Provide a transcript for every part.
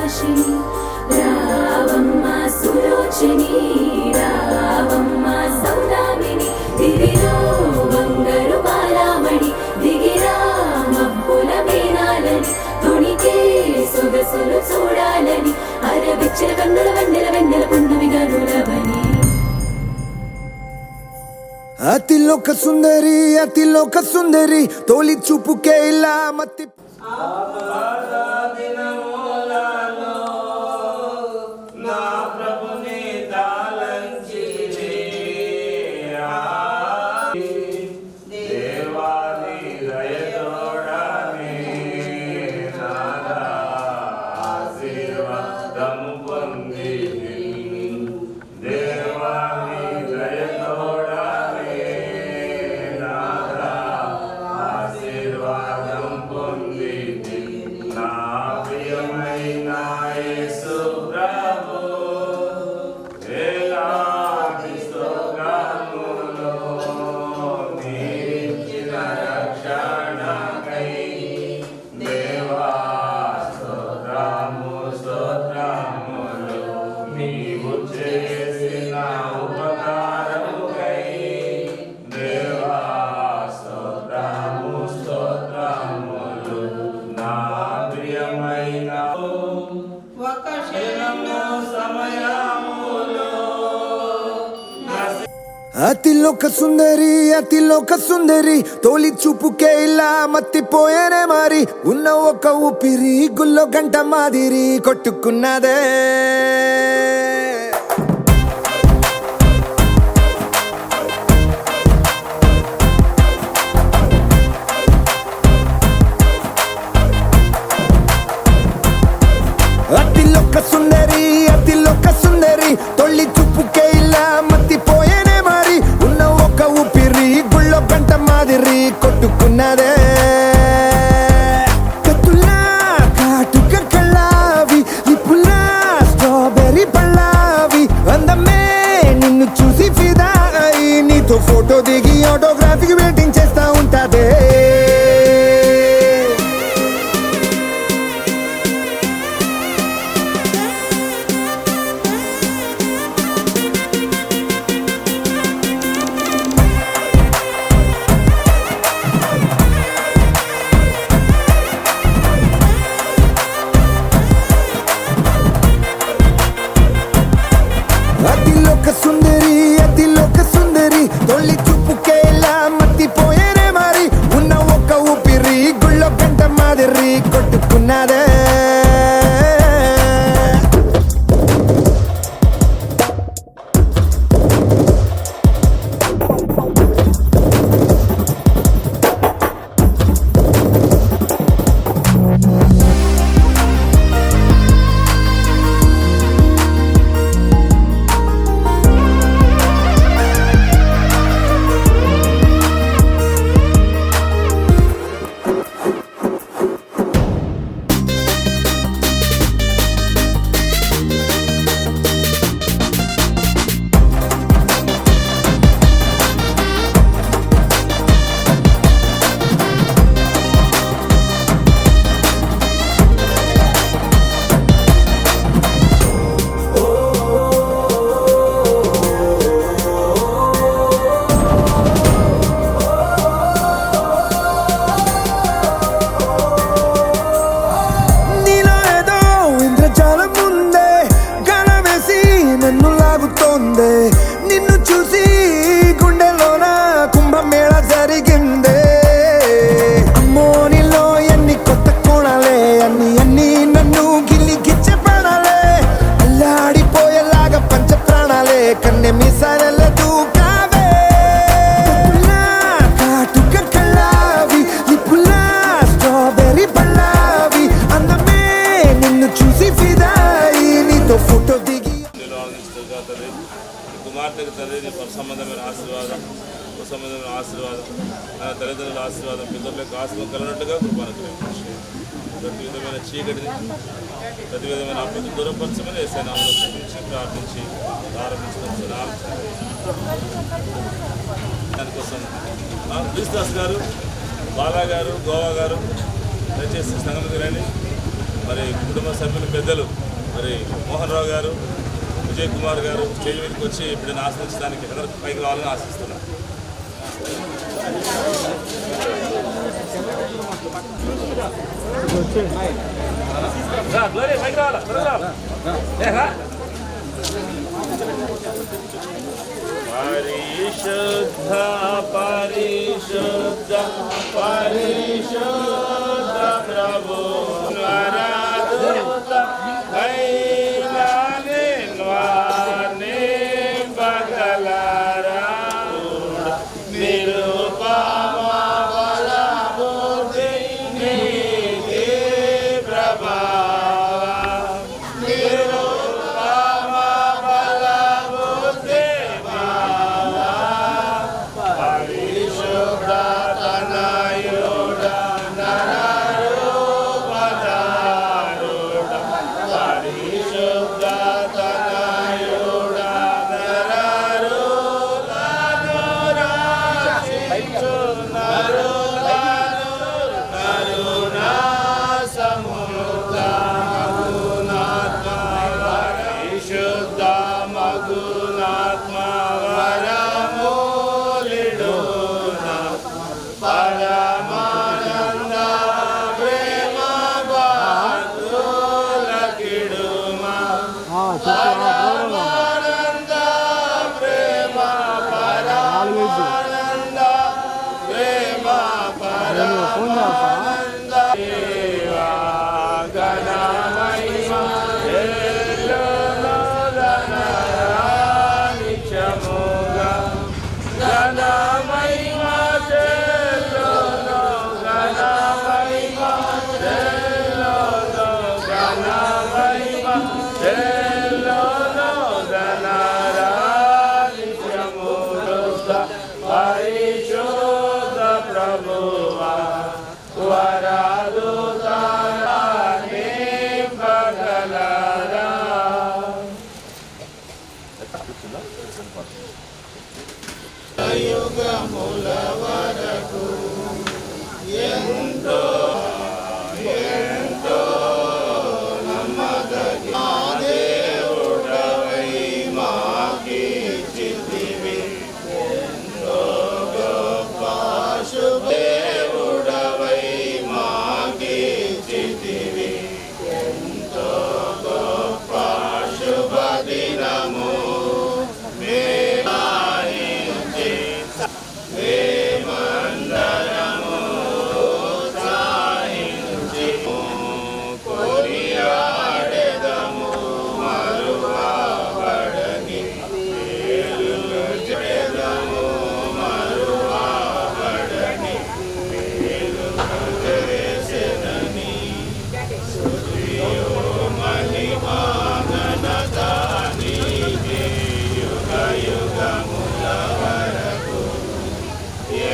భాషిణి రావమ్మ సులోచని రావమ్మ సౌదామిని దిగిరా బంగారు బాలామణి దిగిరా మబ్బుల మేనాలని తొణికే సొగసులు చూడాలని అరవిచ్చల కన్నుల వెన్నెల వెన్నెల పున్నమి గనులవని అతిలోక సుందరి తోలి చూపుకే ఇలా మత్తి అతిలోక సుందరి తోలి చూపుకే ఇలా మత్తిపోయేనే మరి ఉన్న ఒక ఊపిరి గుల్లో గంట మాదిరి కొట్టుకున్నదే అతిలోక సుందరి తొలి చూపుకే ఇలా మత్తిపోయేనే మరి ఉన్న ఒక ఊపిరి గుళ్ళో గంట మాదిరి కొట్టుకున్నదే కత్తులా కాటుక కళ్ళావి ఇప్పులా స్ట్రాబెర్రీ పళ్ళావి అందమే నిన్ను చూసి ఫిదా అయి నీతో ఫోటో దిగి ఆటోగ్రాఫీకి వెయిటింగ్ చేస్తా ఉంటాదే అతిలోక సుందరి తొలి చూపుకే ఇలా మత్తిపోయేనే మరి ఉన్న ఒక ఊపిరి గుళ్ళో గంట మాదిరి కొట్టుకున్నదే నిన్ను చూసి గుండెలోన కుంభమేళ జరిగిందే అమ్మో నీలో ఎన్ని కొత్త కోణాలే అన్ని నన్ను గిల్లిగిచ్చే ప్రాణాలే అల్లాడిపోయేలాగా పంచ ప్రాణాలే కన్నె మీసాల దూకావే కాటుక కళ్ళావి ఇప్పులా స్ట్రాబెర్రీ పళ్ళావి అందమే నిన్ను చూసి ఫిదాయి నీతో ఫోటో దిగి కుమార్తెకు తండ్రి సంబంధమైన ఆశీర్వాదం ఉపసంబంధమైన ఆశీర్వాదం నా తల్లిదండ్రుల ఆశీర్వాదం పిల్లల యొక్క ఆశీర్వాదం కలిగినట్టుగా కృపానుగ్రహించి ప్రతి విధమైన చీకటిని ప్రతి విధమైన అభివృద్ధి దూరపరచమని ఏసైనామలో చూపించి ప్రార్థించి ప్రారంభించుకుంటున్నాం. దానికోసం క్రిస్దాస్ గారు, బాలా గారు, గోవా గారు దయచేసి సంగతికి రండి. మరి కుటుంబ సభ్యులు పెద్దలు మరి మోహన్ రావు గారు, విజయ్ కుమార్ గారు స్టేజ్ మీదకి వచ్చి ఇప్పుడు ఆశించడానికి అందరూ పైకి రావాలని ఆశిస్తున్నాను. పరిశుద్ధ పరిశుద్ధ పరిశుద్ధ ప్రభు వరదూత కైలాని వాని బగలారా నిరుపమ బలబుద్ధి నీతి ప్రభావ నిరుపమ బలబుద్ధి పరిశుద్ధ తనయుడ నరరూపధారుడ పరిశుద్ధ తనయుడ నరరూపను రక్షించు నరులను కరుణా సముద్ర మగునాత్మ పరిశుద్ధ మగునాత్మ వరమూలిడున పరమానంద ప్రేమ బాతుల కిడుమ పరమానంద ప్రేమ పరమానంద ప్రేమ పరమానంద దేవా గణ మహిమ నిత్యముగా గణ మహిమ గణ మహిమ గణ మహిమ పరిశుద్ధ ప్రభువా వరదూతని బగలారా యుగముల వరకు ఎంతో ఎంతో నమ్మదగిన దేవుడవై మాకిచ్చితివి ఎంతో గొప్ప శుభదేవుడవై మాకిచ్చితివి ఎంతో గొప్ప శుభదినము మేమందరము సాయించి కొనియాడెదము మరువబడని మేలులు చేదము మరువబడని మేలులు చేసెదని స్తుతియో మహిమా ఘనత నీకే యుగ యుగముల వరకు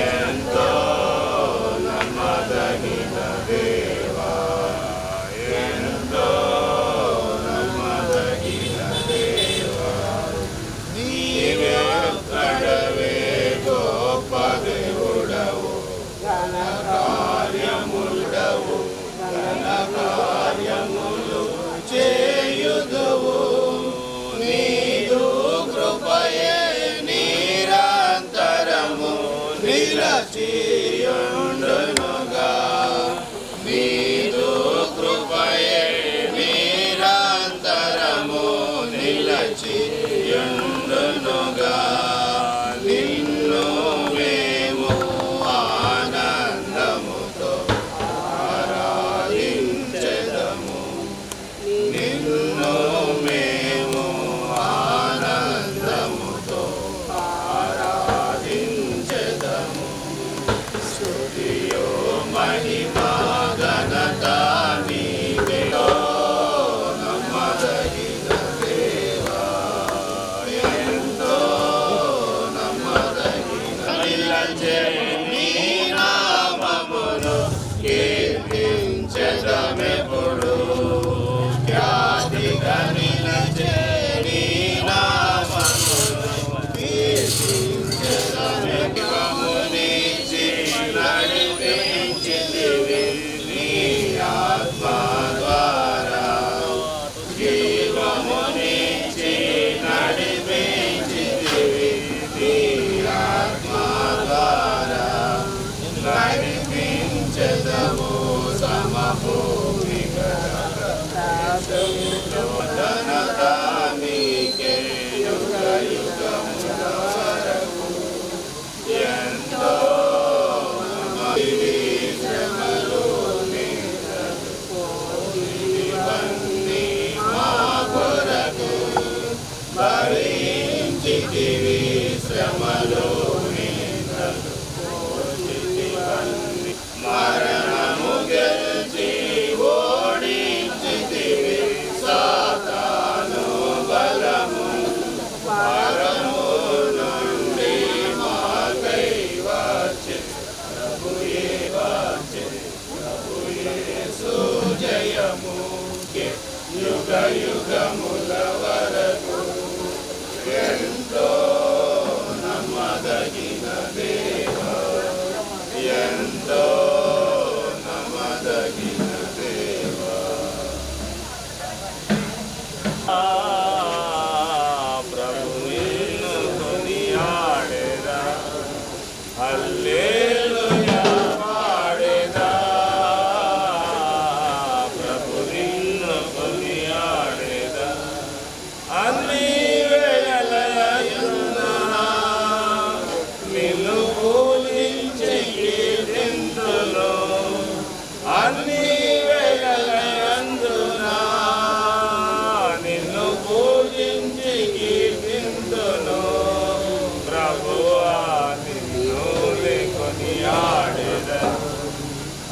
ఎంతో నమ్మదగిన దేవా ఎంతో నమ్మదగిన దేవా నీవే ఒక్కడవే గొప్ప దేవుడవు ఘన కార్యముడవు ఘన కార్యములు చేయుదువు నీదు కృపయే నిరంతరము నిలచియుండునుగా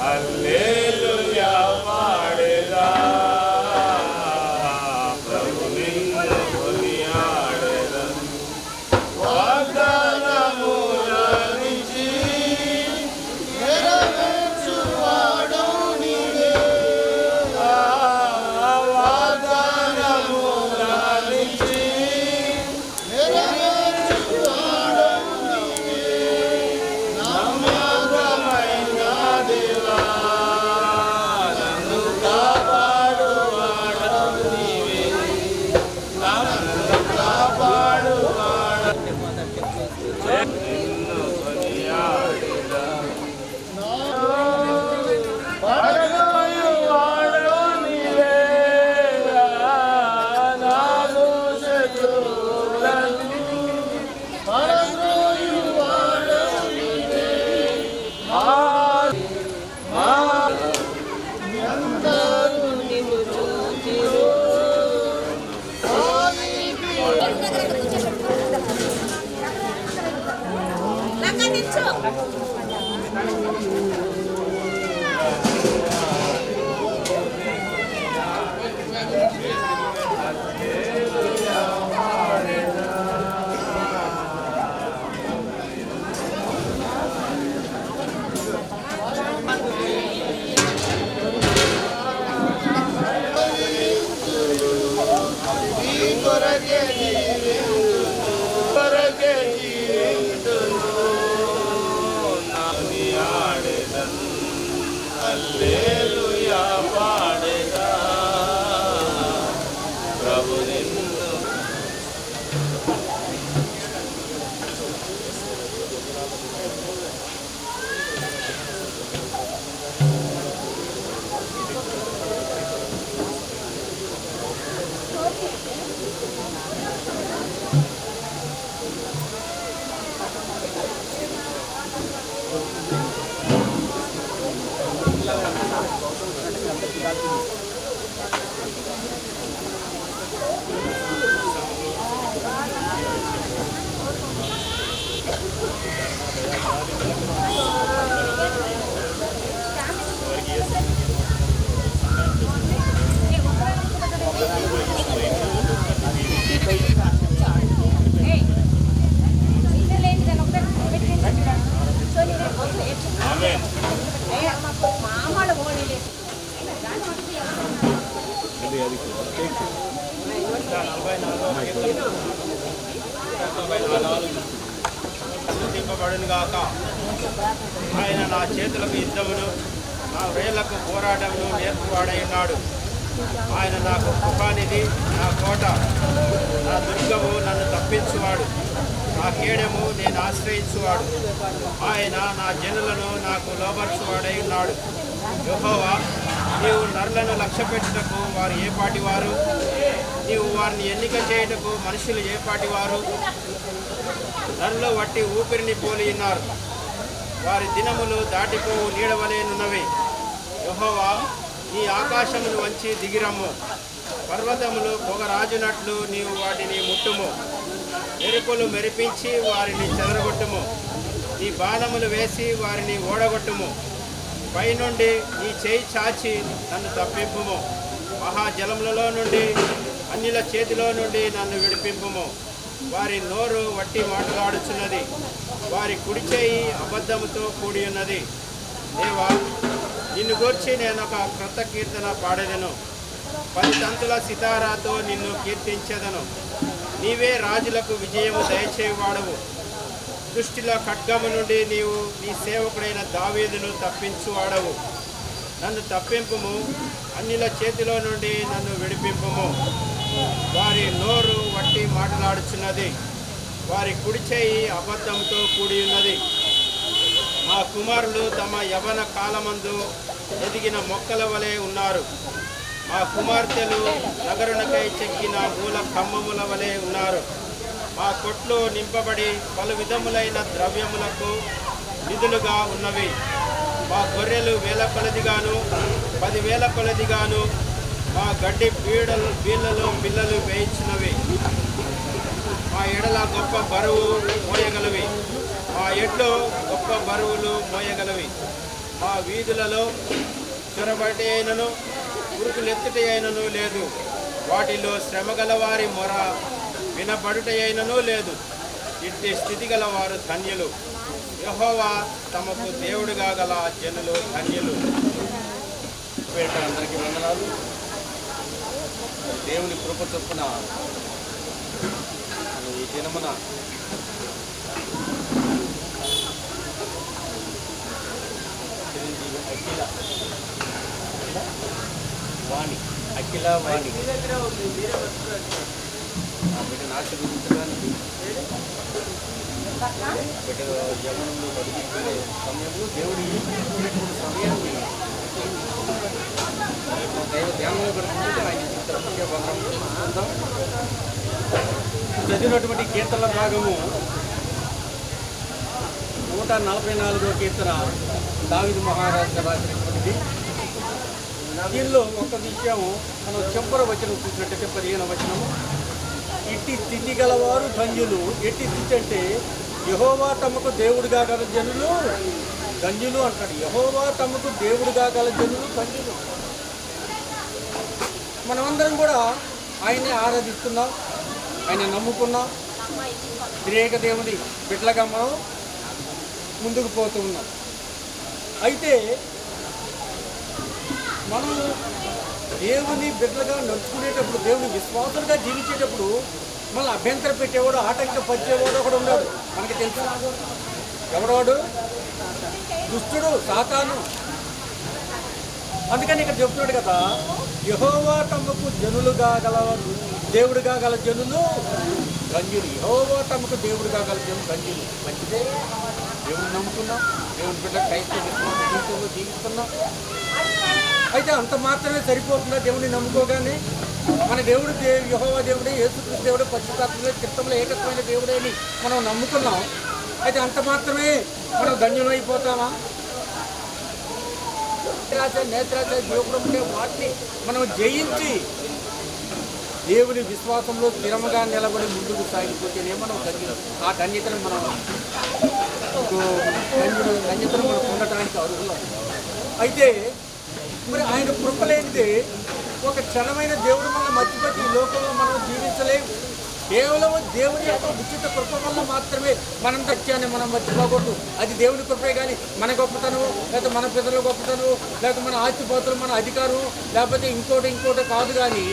హల్లెలూయా పాడేదా ప్రభు నిన్ను కొనియాడెదను. వాగ్దానములనిచ్చి నెరవేర్చువాడు నీవే. వాగ్దానములనిచ్చి నెరవేర్చువాడు నీవే. నమ్మకమైన దేవా నన్ను కాపాడువాడు నీవే. నన్ను కాపాడువాడు నిన్ను కొనియాడెదను. పడగొయ్యువాడు నీవే. నాకు శత్రువులను పడగొయ్యువాడు నీవే. అందరూ నిన్ను చూచిరు. కొరకే జీవింతును నాని ఆడెదను. హల్లెలూయా పాడెదా ప్రభు నిన్ను. ఆమేన్. స్తుతింపబడును గాక. ఆయన నా చేతులకు యుద్ధమును నా వేళ్లకు పోరాటమును నేర్పువాడైనాడు. ఆయన నాకు కృపానిధి, నా కోట, నా దుర్గము, నన్ను తప్పించువాడు, నా కేడము, నేను ఆశ్రయించువాడు. ఆయన నా జనులను నాకు లోబర్చువాడై ఉన్నాడు. యెహోవా, నీవు నరులను లక్ష్యపెట్టుటకు వారు ఏ పాటి వారు? నీవు వారిని ఎన్నిక చేయుటకు మనుషులు ఏ పాటి వారు? నరులు వట్టి ఊపిరిని పోలి ఉన్నారు. వారి దినములు దాటిపోవు నీడవలేనున్నవి. యెహోవా, నీ ఆకాశమును వంచి దిగిరమ్ము. పర్వతములు పొగరాజునట్లు నీవు వాటిని ముట్టుము. మెరుపులు మెరిపించి వారిని చెదరగొట్టుము. నీ బాణములు వేసి వారిని ఓడగొట్టుము. పైనుండి నీ చేయి చాచి నన్ను తప్పింపుము. మహాజలములలో నుండి, అన్యుల చేతిలో నుండి నన్ను విడిపింపుము. వారి నోరు వట్టి మాటలాడుచున్నది, వారి కుడి చేయి అబద్ధముతో కూడి ఉన్నది. దేవా, నిన్ను గూర్చి నేను ఒక క్రొత్త కీర్తన పాడెదను. 10 తంతుల సితారాతో నిన్ను కీర్తించెదను. నీవే రాజులకు విజయము దయచేవాడవు. దుష్టుల ఖడ్గము నుండి నీవు నీ సేవకుడైన దావీదును తప్పించువాడవు. నన్ను తప్పింపుము, అన్యుల చేతిలో నుండి నన్ను విడిపింపుము. వారి నోరు వట్టి మాటలాడుచున్నది, వారి కుడి చేయి అబద్ధంతో కూడి ఉన్నది. మా కుమారులు తమ యవ్వన కాలమందు ఎదిగిన మొక్కల వలె ఉన్నారు. మా కుమార్తెలు నగరునకై చెక్కిన మూల ఖమ్మముల వలె ఉన్నారు. మా కొట్లు నింపబడి పలు విధములైన ద్రవ్యములకు నిధులుగా ఉన్నవి. మా గొర్రెలు 1000 కొలదిగాను 10,000 కొలదిగాను మా గడ్డి బీళ్ళలో పిల్లలు వేయించినవి. మా ఎడల గొప్ప బరువు మోయగలవి, మా ఎడ్లు గొప్ప బరువులు మోయగలవి. మా వీధులలో చొరబడి అయినను ఉరుకులెత్తుట అయినను లేదు. వాటిలో శ్రమగల వారి మొర వినబడుట అయినను లేదు. ఇట్టి స్థితి గల వారు ధన్యులు. యెహోవా తమకు దేవుడుగా గల జనులు ధన్యులు. అందరికీ వందనాలు. దేవుని కృప చొప్పున ఈ దినమున అఖిల వాణి ఆ బిడ్డను ఆశీర్వదించడానికి బిడ్డ యవనంలో బతికించే సమయంలో దేవుడు ఇచ్చినటువంటి సమయాన్ని దైవ ధ్యానంలో గడుపుతుంటే ఆయన ఇచ్చిన చదివినటువంటి కీర్తనల భాగము 144వ కీర్తన దావీదు మహారాజు రాసినటువంటిది. దీనిలో ఒక విషయం మనం చెంపర వచనం చూసినట్టయితే 15వ వచనము, ఇట్టి స్థితి గలవారు ధన్యులు. ఎట్టి స్థితి అంటే యెహోవా తమకు దేవుడుగా గల జనులు ధన్యులు అంటాడు. యెహోవా తమకు దేవుడుగా గల జనులు ధన్యులు. మనమందరం కూడా ఆయన్ని ఆరాధిస్తున్నాం, ఆయన నమ్ముకున్నాం, త్రియేక దేవుని బిడ్డలుగా మనం ముందుకు పోతూ ఉన్నాం. అయితే మనం దేవుని బిడ్డలుగా నడుచుకునేటప్పుడు, దేవుని విశ్వాసులుగా జీవించేటప్పుడు మళ్ళీ అభ్యంతరం పెట్టేవాడు, ఆటంకపరిచేవాడు ఒకడు ఉన్నాడు. మనకి తెలుసు ఎవడవాడు? దుష్టుడు, సాతాను. అందుకని ఇక్కడ చెప్తున్నాడు కదా, యెహోవా తమకు జనులుగా గల దేవుడుగా గల జనులు ధన్యులు. యెహోవా తమకు దేవుడుగా గల జనులు ధన్యులు. మంచిదే, దేవుడిని నమ్ముకున్నాం, దేవుని బిడ్డ క్రైస్తవ జీవితంలో జీవిస్తున్నాం. అయితే అంత మాత్రమే సరిపోతుందా? దేవుడిని నమ్ముకోగానే మన దేవుడు యెహోవా దేవుడే, యేసుక్రీస్తు దేవుడే, పరిశుద్ధాత్మలో చిత్తంలో ఏకత్వమైన దేవుడే అని మనం నమ్ముకున్నాం. అయితే అంత మాత్రమే మనం ధన్యులైపోతామా? నేత్రాశ జీవకుడు ఉంటే వాటిని మనం జయించి దేవుని విశ్వాసంలో స్థిరంగా నిలబడి ముందుకు సాగిపోతేనే మనం ఆ ధన్యతను మనం పొందడానికి అర్హులం. అయితే మరి ఆయన కృప లేనిదే ఒక క్షణమైన దేవుడు మనం మర్చిపోతే ఈ లోకంలో మనం జీవించలేము. కేవలం దేవుని యొక్క ఉచిత కృప వల్ల మాత్రమే మనం సత్యాన్ని మనం మర్చిపోకూడదు. అది దేవుని కృపే కానీ మన గొప్పతనం, లేకపోతే మన పిల్లల గొప్పతనం, లేకపోతే మన ఆస్తిపాతులు, మన అధికారం, లేకపోతే ఇంకోటి కాదు. కానీ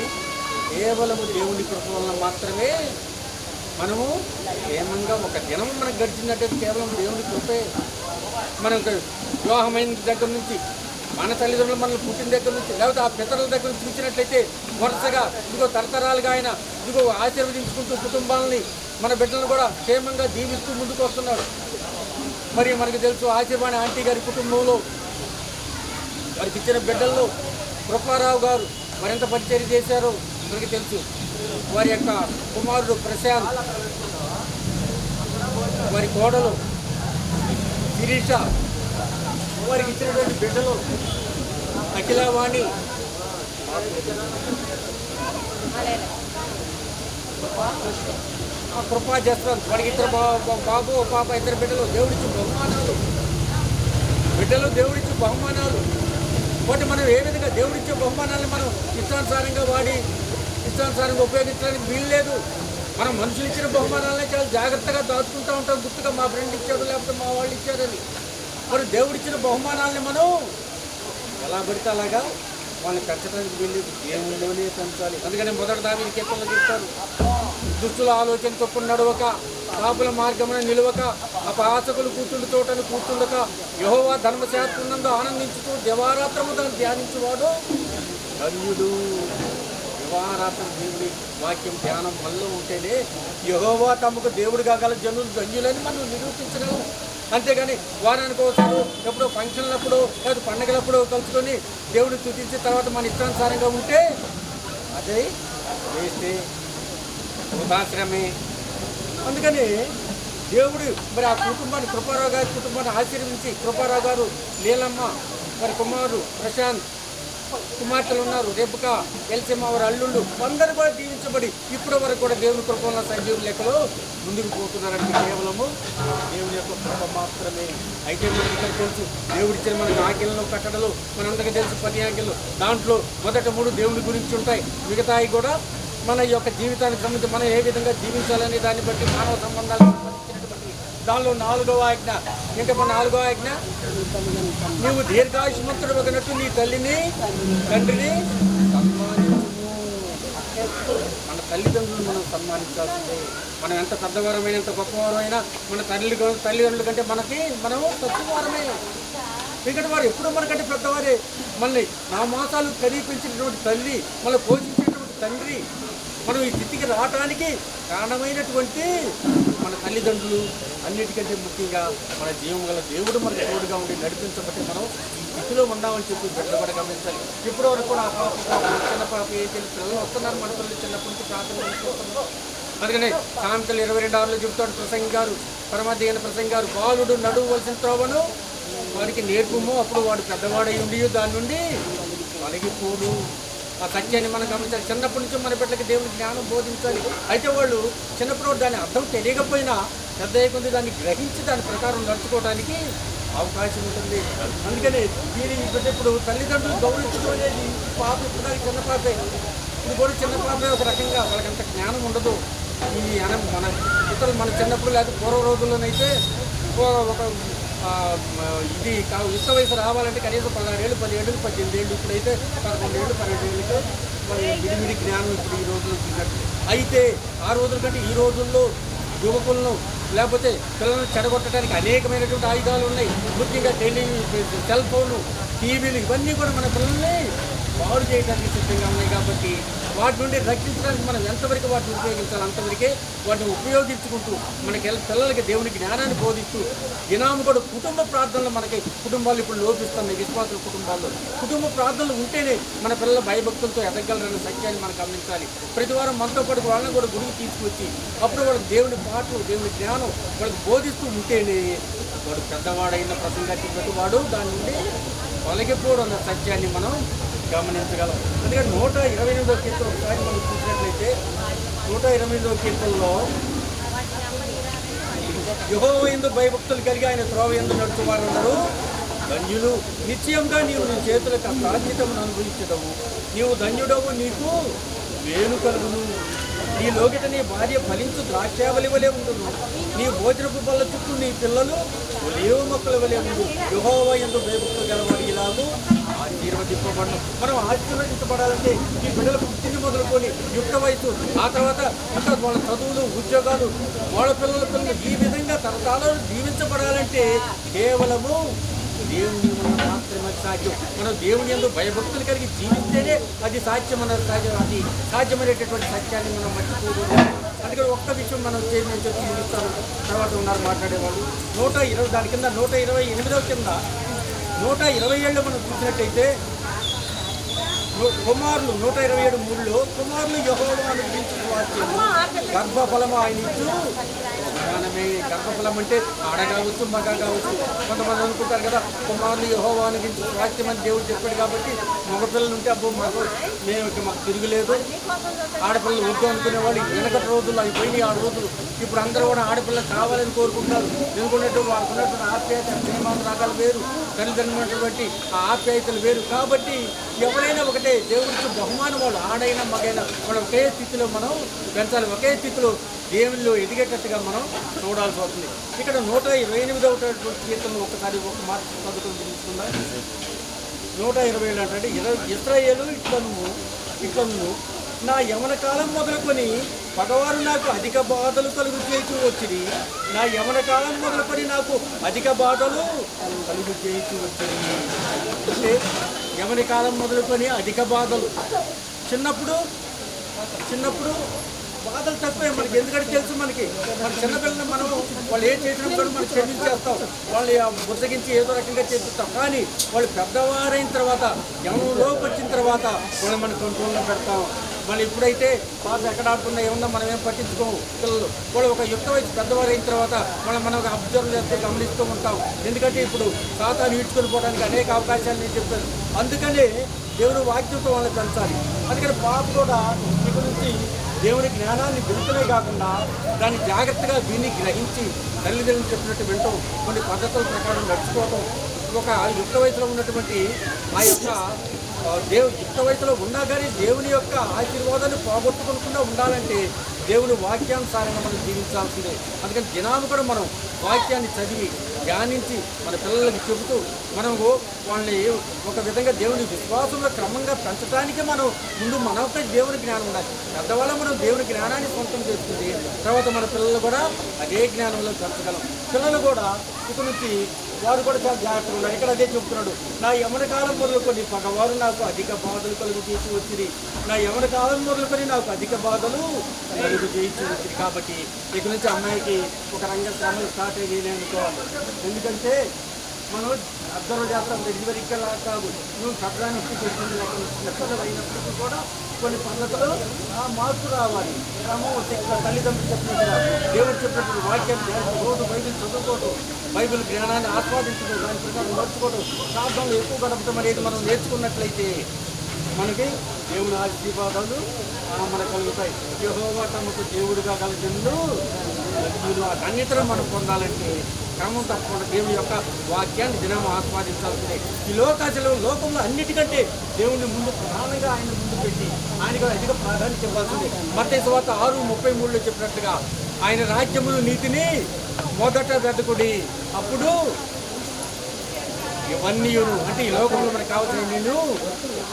కేవలము దేవుని కృప వల్ల మాత్రమే మనము క్షేమంగా ఒక దినం మనకు గడిచినట్టు కేవలం దేవుని కృపే. మనకు వివాహమైన దగ్గర నుంచి, మన తల్లిదండ్రులు మనల్ని పుట్టిన దగ్గర నుంచి, లేకపోతే ఆ పితరుల దగ్గర నుంచి చూసినట్లయితే వరుసగా ఇదిగో తరతరాలుగా ఆయన ఇదిగో ఆశీర్వదించుకుంటూ కుటుంబాలని, మన బిడ్డలను కూడా క్షేమంగా జీవిస్తూ ముందుకు వస్తున్నాడు. మరి మనకు తెలుసు ఆశీర్వాణి ఆంటీ గారి కుటుంబంలో వారికి ఇచ్చిన బిడ్డల్లో కృపారావు గారు మరింత పరిచయం చేశారో మనకి తెలుసు. వారి యొక్క కుమారుడు ప్రశాంత్, వారి కోడలు శిరీష, వారికి ఇచ్చినటువంటి బిడ్డలు అఖిలవాణి, కృపా జస్వంత్, వారికి ఇద్దరు బాబు పాప, ఇద్దరు బిడ్డలు. దేవుడిచ్చి బహుమానాలు, బిడ్డలు దేవుడిచ్చి బహుమానాలు. కాబట్టి మనం ఏ విధంగా దేవుడిచ్చే బహుమానాలను మనం ఇష్టానుసారంగా వాడి ఇష్టానుసారంగా ఉపయోగించడానికి వీలు లేదు. మనం మనుషులు ఇచ్చిన బహుమానాలనే చాలా జాగ్రత్తగా దాచుకుంటూ ఉంటాం, గుర్తుగా మా ఫ్రెండ్ ఇచ్చాడు, లేకపోతే మా వాళ్ళు ఇచ్చారని. మరి దేవుడిచ్చిన బహుమానాలని మనం ఎలా పడితే అలాగా వాళ్ళని పెంచడానికి వీల్లేదు, దేవునిలోనే పెంచాలి. అందుకని మొదటి దాని కీర్తనలు చెప్తారు, దుష్టుల ఆలోచన చొప్పున నడవక, పాపుల మార్గమున నిలవక, అపహాసకులు కూర్చుండు చోటను కూర్చుండక, యెహోవా ధర్మశాస్త్రమునందు ఆనందించుతూ దివారాత్రము దాన్ని ధ్యానించువాడు ధన్యుడు. దివారాత్రం దేవుడి వాక్యం ధ్యానం వల్ల ఉంటేనే యెహోవా తమకు దేవుడిగా గల జనులు ధన్యులని మనం నిరూపించగలం. అంతేగాని వారానికి ఒకసారి ఎప్పుడో ఫంక్షన్లప్పుడు లేదా పండుగలప్పుడు కలుసుకొని దేవుడిని స్తుతించిన తర్వాత మన ఇష్టానుసారంగా ఉంటే అదే వేస్తే వృధాశ్రమే. అందుకని దేవుడు మరి ఆ కుటుంబాన్ని, కృపారావు గారి కుటుంబాన్ని ఆశీర్వించి, కృపారావు గారు, లీలమ్మ, మరి కుమారుడు ప్రశాంత్, కుమార్తెలు ఉన్నారు, రెబెక, ఎల్సెమ వారి అల్లుళ్ళు అందరూ కూడా దీవించబడి ఇప్పటి వరకు కూడా దేవుని కృపలో సజీవుల లెక్కలో ముందుకు పోతున్నారంటే కేవలము దేవుని యొక్క కృప మాత్రమే. అయితే మనకి ఇక్కడ తెలుసు దేవుడిచ్చిన మనకు ఆజ్ఞలను కట్టడలు మనందరికీ తెలుసు 10 ఆజ్ఞలు. దాంట్లో మొదట 3 దేవుని గురించి ఉంటాయి, మిగతాయి కూడా మన యొక్క జీవితానికి సంబంధించి మనం ఏ విధంగా జీవించాలనే దాన్ని బట్టి మానవ సంబంధాలు దానిలో 4వ ఆజ్ఞ ఏంటమ్మా? 4వ ఆజ్ఞ, నువ్వు దీర్ఘాయుష్మంతుడు ఒకనట్టు నీ తల్లిని తండ్రిని సన్మానించుము. మన తల్లిదండ్రులు మనం సన్మానించాల్సిందే. మనం ఎంత పెద్దవారమైనా ఎంత గొప్పవారమైనా మన తల్లిదండ్రుల కంటే మనం తక్కువవారమే. ఎందుకంటే వారు ఎప్పుడూ మనకంటే పెద్దవారే. మనల్ని 4 మాసాలు కనిపించినటువంటి తల్లి, మనల్ని పోషించినటువంటి తండ్రి, మనం ఈ స్థితికి రావడానికి కారణమైనటువంటి మన తల్లిదండ్రులు. అన్నిటికంటే ముఖ్యంగా మన జీవం గల దేవుడు మనకు తోడుగా ఉండి నడిపించబట్టి మనం ఈ స్థితిలో ఉన్నామని చెప్పి బిడ్డబడి గమనించాలి. ఇప్పటి వరకు కూడా ఆ పాప చిన్న పాప ఏ పిల్లలు వస్తున్నారు, మన పిల్లలు చిన్నప్పటి నుంచి ప్రార్థన చేసుకుంటున్నారు. అందుకనే సామెతలు 22:6 చెబుతాడు ప్రసంగి గారు, పరమాధ్యయన ప్రసంగి గారు, బాలుడు నడువలసిన త్రోవను వారికి నేర్పుము, అప్పుడు వాడు పెద్దవాడై ఉండి దాని నుండి తొలగిపోడు. ఆ సత్యాన్ని మనం గమనించాలి. చిన్నప్పటి నుంచి మన బిడ్డలకి దేవుని జ్ఞానం బోధించాలి. అయితే వాళ్ళు చిన్నప్పుడు దాని అర్థం తెలియకపోయినా పెద్ద అయ్యే దాన్ని గ్రహించి దాని ప్రకారం నడుచుకోవడానికి అవకాశం ఉంటుంది. అందుకని దీని బిడ్డ ఇప్పుడు తల్లిదండ్రులు గౌరవించడం అనేది పాప ఇప్పుడు చిన్న పాపే, ఇది కూడా చిన్న పాపే. ఒక రకంగా వాళ్ళకంత జ్ఞానం ఉండదు. ఈ మన ఇతరులు మన చిన్నప్పుడు లేకపోతే పూర్వ రోజుల్లోనైతే ఒక ఇది యుక్త వయసు రావాలంటే కనీసం 16 ఏళ్ళు, 10 ఏళ్ళు, 18 ఏళ్ళు, ఇప్పుడైతే 11 ఏళ్ళు, 12 ఏళ్ళకి మరి విడివిడి జ్ఞానం ఇప్పుడు ఈ రోజుల్లో చూసినట్టు. అయితే ఆ రోజుల కంటే ఈ రోజుల్లో యువకులను లేకపోతే పిల్లలను చెడగొట్టడానికి అనేకమైనటువంటి ఆయుధాలు ఉన్నాయి. ముఖ్యంగా సెల్ ఫోన్లు, టీవీలు ఇవన్నీ కూడా మన పిల్లల్ని పాడు చేయడానికి సిద్ధంగా ఉన్నాయి. కాబట్టి వాటి నుండి రక్షించడానికి మనం ఎంతవరకు వాటిని ఉపయోగించాలి అంతవరకే వాటిని ఉపయోగించుకుంటూ మనకి పిల్లలకి దేవుని జ్ఞానాన్ని బోధిస్తూ దినాము కూడా కుటుంబ ప్రార్థనలు మనకి కుటుంబాలు ఇప్పుడు లోపిస్తున్నాయి. విశ్వాసుల కుటుంబాల్లో కుటుంబ ప్రార్థనలు ఉంటేనే మన పిల్లల భయభక్తులతో ఎదగలరన్న సత్యాన్ని మనం గమనించాలి. ప్రతి వారం మనతో పాటు వాళ్ళని కూడా గుడికి తీసుకొచ్చి అప్పుడు వాళ్ళకి దేవుని పాటలు, దేవుని జ్ఞానం వాళ్ళకి బోధిస్తూ ఉంటేనే వాడు పెద్దవాడైన ప్రసంగానికి ప్రతి వాడు దాని నుండి తొలగిపోవడం అన్న సత్యాన్ని మనం గమనించగలం. అందుకని 128వ కీర్తన ఒకసారి మనం చూసినట్లయితే 128వ కీర్తనలో యెహోవా యందు భయభక్తులు కలిగి ఆయన త్రోవ యందు నడుచువారందరూ ధన్యులు. నిశ్చయంగా నీవు నీ చేతులకు ప్రార్థితమును అనుభవించడము, నీవు ధన్యుడవు, నీకు వేలు కలుగును. నీ లోకిట నీ భార్య ఫలించు ద్రాక్షావళి వలె ఉండును, నీ భోజనపు బల్ల చుట్టూ నీ పిల్లలు ఒలేవు మొక్కల వలె ఉండు. యెహోవా యందు భయభక్తులు గలవాడు ఇలాగూ ఆశీర్వదింపబడను. మనం ఆశీర్వదించబడాలంటే ఈ బిడ్డల పుట్టింది మొదలుకొని యుక్త వయసు, ఆ తర్వాత ఇంకా వాళ్ళ చదువులు, ఉద్యోగాలు, వాళ్ళ పిల్లలు ఈ విధంగా తరతరాలు జీవించబడాలంటే కేవలము దేవుని వల్ల మాత్రమే సాధ్యం. మనం దేవుని యందు భయభక్తులు కలిగి జీవిస్తేనే అది అది సాధ్యమైనటువంటి సత్యాన్ని మనం మర్చిపోకూడదు. అందుకని ఒక్క విషయం మనం నేను చెప్పి ముగిస్తాను, తర్వాత ఉన్నారు మాట్లాడేవాళ్ళు. 120 దాని కింద 128వ కింద 127 మనం చూసినట్టయితే కుమారులు 127:3 కుమారులు యెహోవా అనుగ్రహించిన వాక్యము గర్భఫలము ఆయన ఇచ్చు జ్ఞానమే. గర్భఫలం అంటే ఆడ కావచ్చు, మగ కావచ్చు. కొంతమంది అనుకుంటారు కదా కుమారులు యెహోవా అనుగ్రహించిన వాక్యం అని దేవుడు చెప్పాడు కాబట్టి మగపిల్లలు ఉంటే అబ్బో మాకు తిరుగులేదు, ఆడపిల్లలు వద్దు అనుకునే వాళ్ళు వెనకటి రోజుల్లో అయిపోయినాయి. ఆ రోజులు ఇప్పుడు అందరూ కూడా ఆడపిల్లలు కావాలని కోరుకుంటారు. ఎందుకున్నట్టు వాళ్ళకు ఉన్నటువంటి ఆప్యాయత ప్రేమ రాగాలు వేరు, తల్లిదండ్రులటువంటి ఆ ఆప్యాయతలు వేరు. కాబట్టి ఎవరైనా ఒకటే దేవుడికి బహుమానం, వాళ్ళు ఆడైనా మగైనా వాళ్ళు ఒకే స్థితిలో మనం పెంచాలి, ఒకే స్థితిలో దేవుళ్ళు ఎదిగేటట్టుగా మనం చూడాల్సి వస్తుంది. ఇక్కడ 128వ కీర్తనలో ఒకసారి ఒక మాట చదువుకొని తెలుసుకుందాం. 127 అంటే ఇశ్రాయేలు ఇట్లను నా యవన కాలం మొదలుకొని పగవారు నాకు అధిక బాధలు కలుగు చేస్తూ వచ్చింది. నా యవన కాలం మొదలుకొని నాకు అధిక బాధలు కలుగు చేస్తూ వచ్చింది. అంటే యవన కాలం మొదలుకొని అధిక బాధలు. చిన్నప్పుడు బాధలు తప్పే మనకి, ఎందుకంటే తెలుసు మనకి మన చిన్నపిల్లలు మనం వాళ్ళు ఏం చేసినప్పుడు మనం క్షమించేస్తాం, వాళ్ళు బుద్ధగించి ఏదో రకంగా చేపిస్తాం. కానీ వాళ్ళు పెద్దవారైన తర్వాత యవనంలోకి వచ్చిన తర్వాత వాళ్ళు మన కంట్రోల్లో పెడతాం. మనం ఇప్పుడైతే పాత ఎక్కడ ఆడుతున్నా ఏమన్నా మనం ఏం పట్టించుకోము. పిల్లలు కూడా ఒక యుక్త వయసు పెద్దవారు అయిన తర్వాత మనం అబ్జర్వ్ చేస్తే గమనిస్తూ ఉంటాం. ఎందుకంటే ఇప్పుడు సాతాను ఈడ్చుకొని పోవడానికి అనేక అవకాశాలు నేను చెప్తాను. అందుకని దేవుని వాక్యంతో వాళ్ళని పెంచాలి. అందుకని పాప కూడా ఇక నుంచి దేవుని జ్ఞానాన్ని వింటమే కాకుండా దాన్ని జాగ్రత్తగా విని గ్రహించి తల్లిదండ్రులు చెప్పినట్టు వింటూ కొన్ని పద్ధతుల ప్రకారం నడుచుకోవటం. ఒక యుక్త వయసులో ఉన్నటువంటి ఆ యొక్క యుక్త వయసులో ఉన్నా కానీ దేవుని యొక్క ఆశీర్వాదాన్ని పోగొట్టుకోకుండా ఉండాలంటే దేవుని వాక్యానుసారంగా మనం జీవించాల్సిందే. అందుకని దినాలు కూడా మనం వాక్యాన్ని చదివి ధ్యానించి మన పిల్లలకి చెబుతూ మనము వాళ్ళని ఒక విధంగా దేవుని విశ్వాసంలో క్రమంగా పెంచడానికే మనం ముందు మనకు దేవుని జ్ఞానం ఉండాలి. పెద్దవాళ్ళ మనం దేవుని జ్ఞానాన్ని సొంతం చేసుకుంటే తర్వాత మన పిల్లలు కూడా అదే జ్ఞానంలో పెంచగలం. పిల్లలు కూడా ఇక నుంచి వారు కూడా చాలా జాగ్రత్తగా ఉన్నారు. ఇక్కడ అదే చెప్తున్నాడు, నా యవన కాలం మొదలుకొని పగవారు నాకు అధిక బాధలు కలుగు చేసి వచ్చింది. నా యవన కాలం మొదలుకొని నాకు అధిక బాధలు కలుగు చేయించి వచ్చింది. కాబట్టి ఇక నుంచి అమ్మాయికి ఒక రంగ శ్రమలు స్టార్ట్ అయ్యి అనుకోవాలి. ఎందుకంటే మనం అబ్జర్వ్ చేస్తాం, డెలివరీగా కాదు, నువ్వు కట్టడానికి లెక్కలు అయినప్పటికీ కూడా కొన్ని పద్ధతులు మార్పు రావాలి. క్రమం తల్లిదండ్రులు చెప్పినట్టుగా దేవుడు చెప్పినట్టు వాక్యాన్ని రోజు బైబిల్ చదువుకోవడం, బైబిల్ జ్ఞానాన్ని ఆస్వాదించడం, దాని ప్రకారం నేర్చుకోవడం, ప్రార్థనలు ఎక్కువ గడపడం అనేది మనం నేర్చుకున్నట్లయితే మనకి దేవుని ఆశీర్వాదాలు మనకు కలుగుతాయి. యెహోవా తమకు దేవుడిగా కలిగిండు అన్నితరం మనం పొందాలంటే క్రమం తప్పకుండా దేవుని యొక్క వాక్యాన్ని దినం ఆస్వాదించాల్సిందే. ఈ లోకంలో అన్నిటికంటే దేవుని ముందు ప్రధానంగా ఆయన ముందు పెట్టి ఆయనకు అధిక ప్రాధాన్యత ఇవ్వాల్సిందే. మత్తయి సువార్త 6:33 చెప్పినట్లుగా ఆయన రాజ్యమును నీతిని మొదట వెతుకుడి, అప్పుడు ఇవన్నీ అంటే ఈ లోకంలో మనకు కావాల్సిన నేను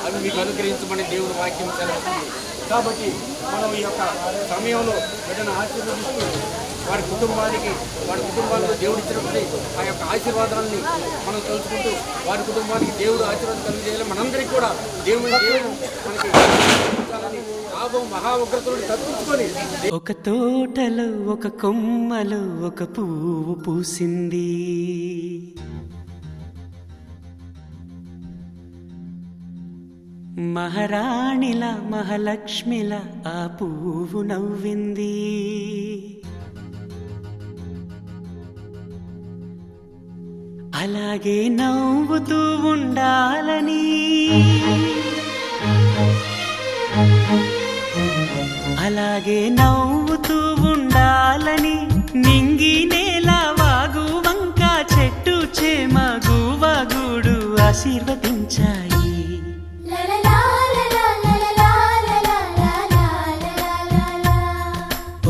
అవి మీకు అనుగ్రహించమని దేవుని వాక్యం సెలవుతుంది. కాబట్టి మనం ఈ యొక్క సమయంలో ఏదైనా ఆశీర్వదిస్తూ వారి కుటుంబాలకు దేవుడు ఇచ్చినప్పుడు ఆ యొక్క ఆశీర్వాదాన్ని మనం తెలుసుకుంటూ వారి కుటుంబానికి దేవుడు ఆశీర్వాదం కలిగజేయాలి. మనందరికీ కూడా దేవుడు మనకి లాభం మహా ఉగ్రతలను తప్పించుకొని ఒక తోటలో ఒక కొమ్మలో ఒక పువ్వు పూసింది, మహారాణిలా మహాలక్ష్మిలా ఆ పువ్వు నవ్వింది. అలాగే నవ్వుతూ ఉండాలని, అలాగే నవ్వుతూ ఉండాలని నింగి నేల వాగు వంక చెట్టు చేమ గువగూడు ఆశీర్వదించాయి.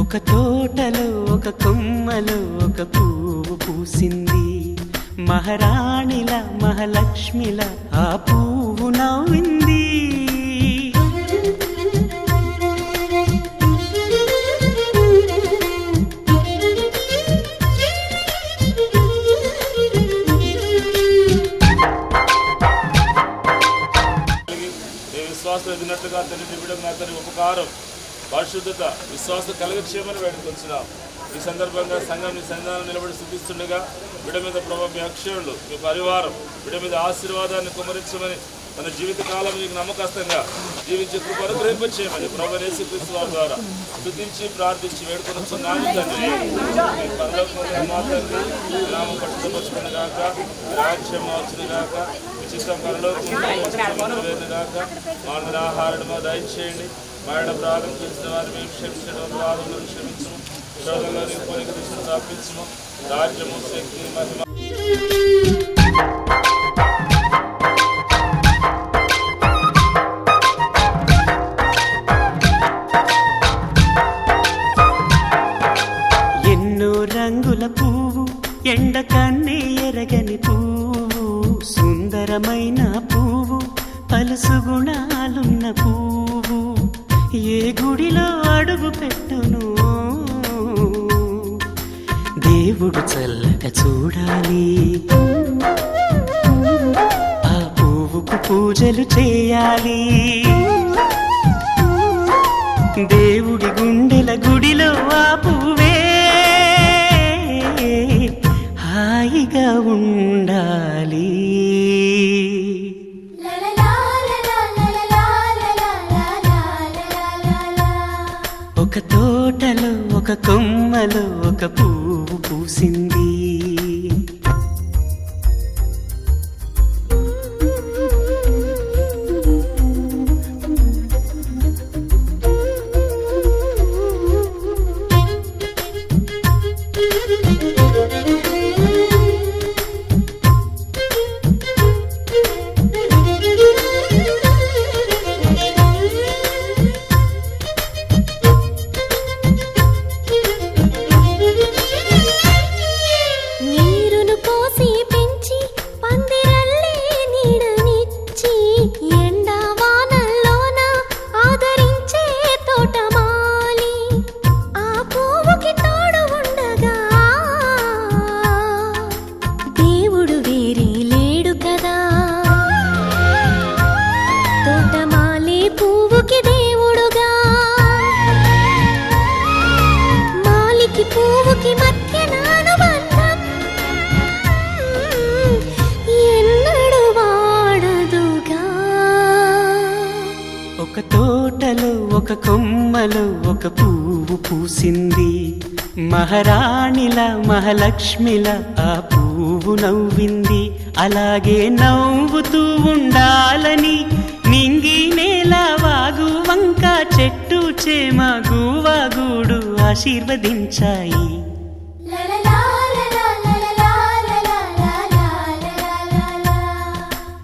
ఒక తోటలో ఒక కొమ్మలో ఒక పువ్వు పూసింది, మహారాణిల మహాలక్ష్మిల ఆ పువ్వు నవ్వింది. విశ్వాసం ఎదిగినట్లుగా తండ్రి బిడ్డకు నా తండ్రి ఉపకారం పరిశుద్ధత విశ్వాసం కలగచేయమని వేడుకొంచున్నాం. ఈ సందర్భంగా సంఘం నీ సన్నిధానం నిలబడి స్థుతిస్తుండగా బిడ్డ మీద ప్రభావ మీ అక్షయులు మీ పరివారం బిడ్డ మీద ఆశీర్వాదాన్ని కుమరించమని మన జీవితకాలం మీకు నమ్మకస్తంగా జీవించే కృప అనుగ్రహింపచేయమని ప్రభు యేసుక్రీస్తు వారి ద్వారా స్తుతించి ప్రార్థించి వేడుకొనుచున్నాను తండ్రి. మీ పరలోకమున్న మా తండ్రి నామం పట్టుదపరచుకుని గాక, రాజ్యం వచ్చును గాక, మీ చిత్తం పరలోకమున గాక. మానవ ఆహారం మా దయచేయండి, మరణ ప్రారంభం చేసిన వారిని మేము క్షమించడం ప్రారంభం క్షమించము, శోధంలో పోలిక దృష్టిని స్థాపించము, రాజ్యము శక్తి మహిమ. ఎన్నో రంగుల పువ్వు, ఎండ కన్నే ఎరగని పువ్వు, సుందరమైన పువ్వు, పలుసు గుణాలున్న పువ్వు, ఏ గుడిలో అడుగు పెట్టును దేవుడు చల్లగా చూడాలి. ఆ పువ్వుకు పూజలు చేయాలి. దేవుడి గుండెల గుడిలో ఆ పువ్వే హాయిగా ఉండాలి. కొమ్మలో ఒక పువ్వు పూసింది. నీరును పోసి పెంచి పందిరల్లే నీడనిచ్చి ఎండా వానల్లోన ఆదరించే తోటమాలి ఆ పువ్వుకి తోడు ఉండగా దేవుడు వేరే లేడు కదా. తోటమాలి పువ్వుకి దేవుడుగా, మాలికి పువ్వుకి మధ్య అనుబంధం ఎన్నడు వాడదుగా. ఒక తోటలో ఒక కొమ్మలో ఒక పువ్వు పూసింది. మహారాణిలా మహాలక్ష్మిలా ఆ పువ్వు నవ్వింది. అలాగే నవ్వుతూ ఉండాలని నింగి నేల వాగు వంక చెట్టు చేమ గువాగూడు ఆశీర్వదించాయి.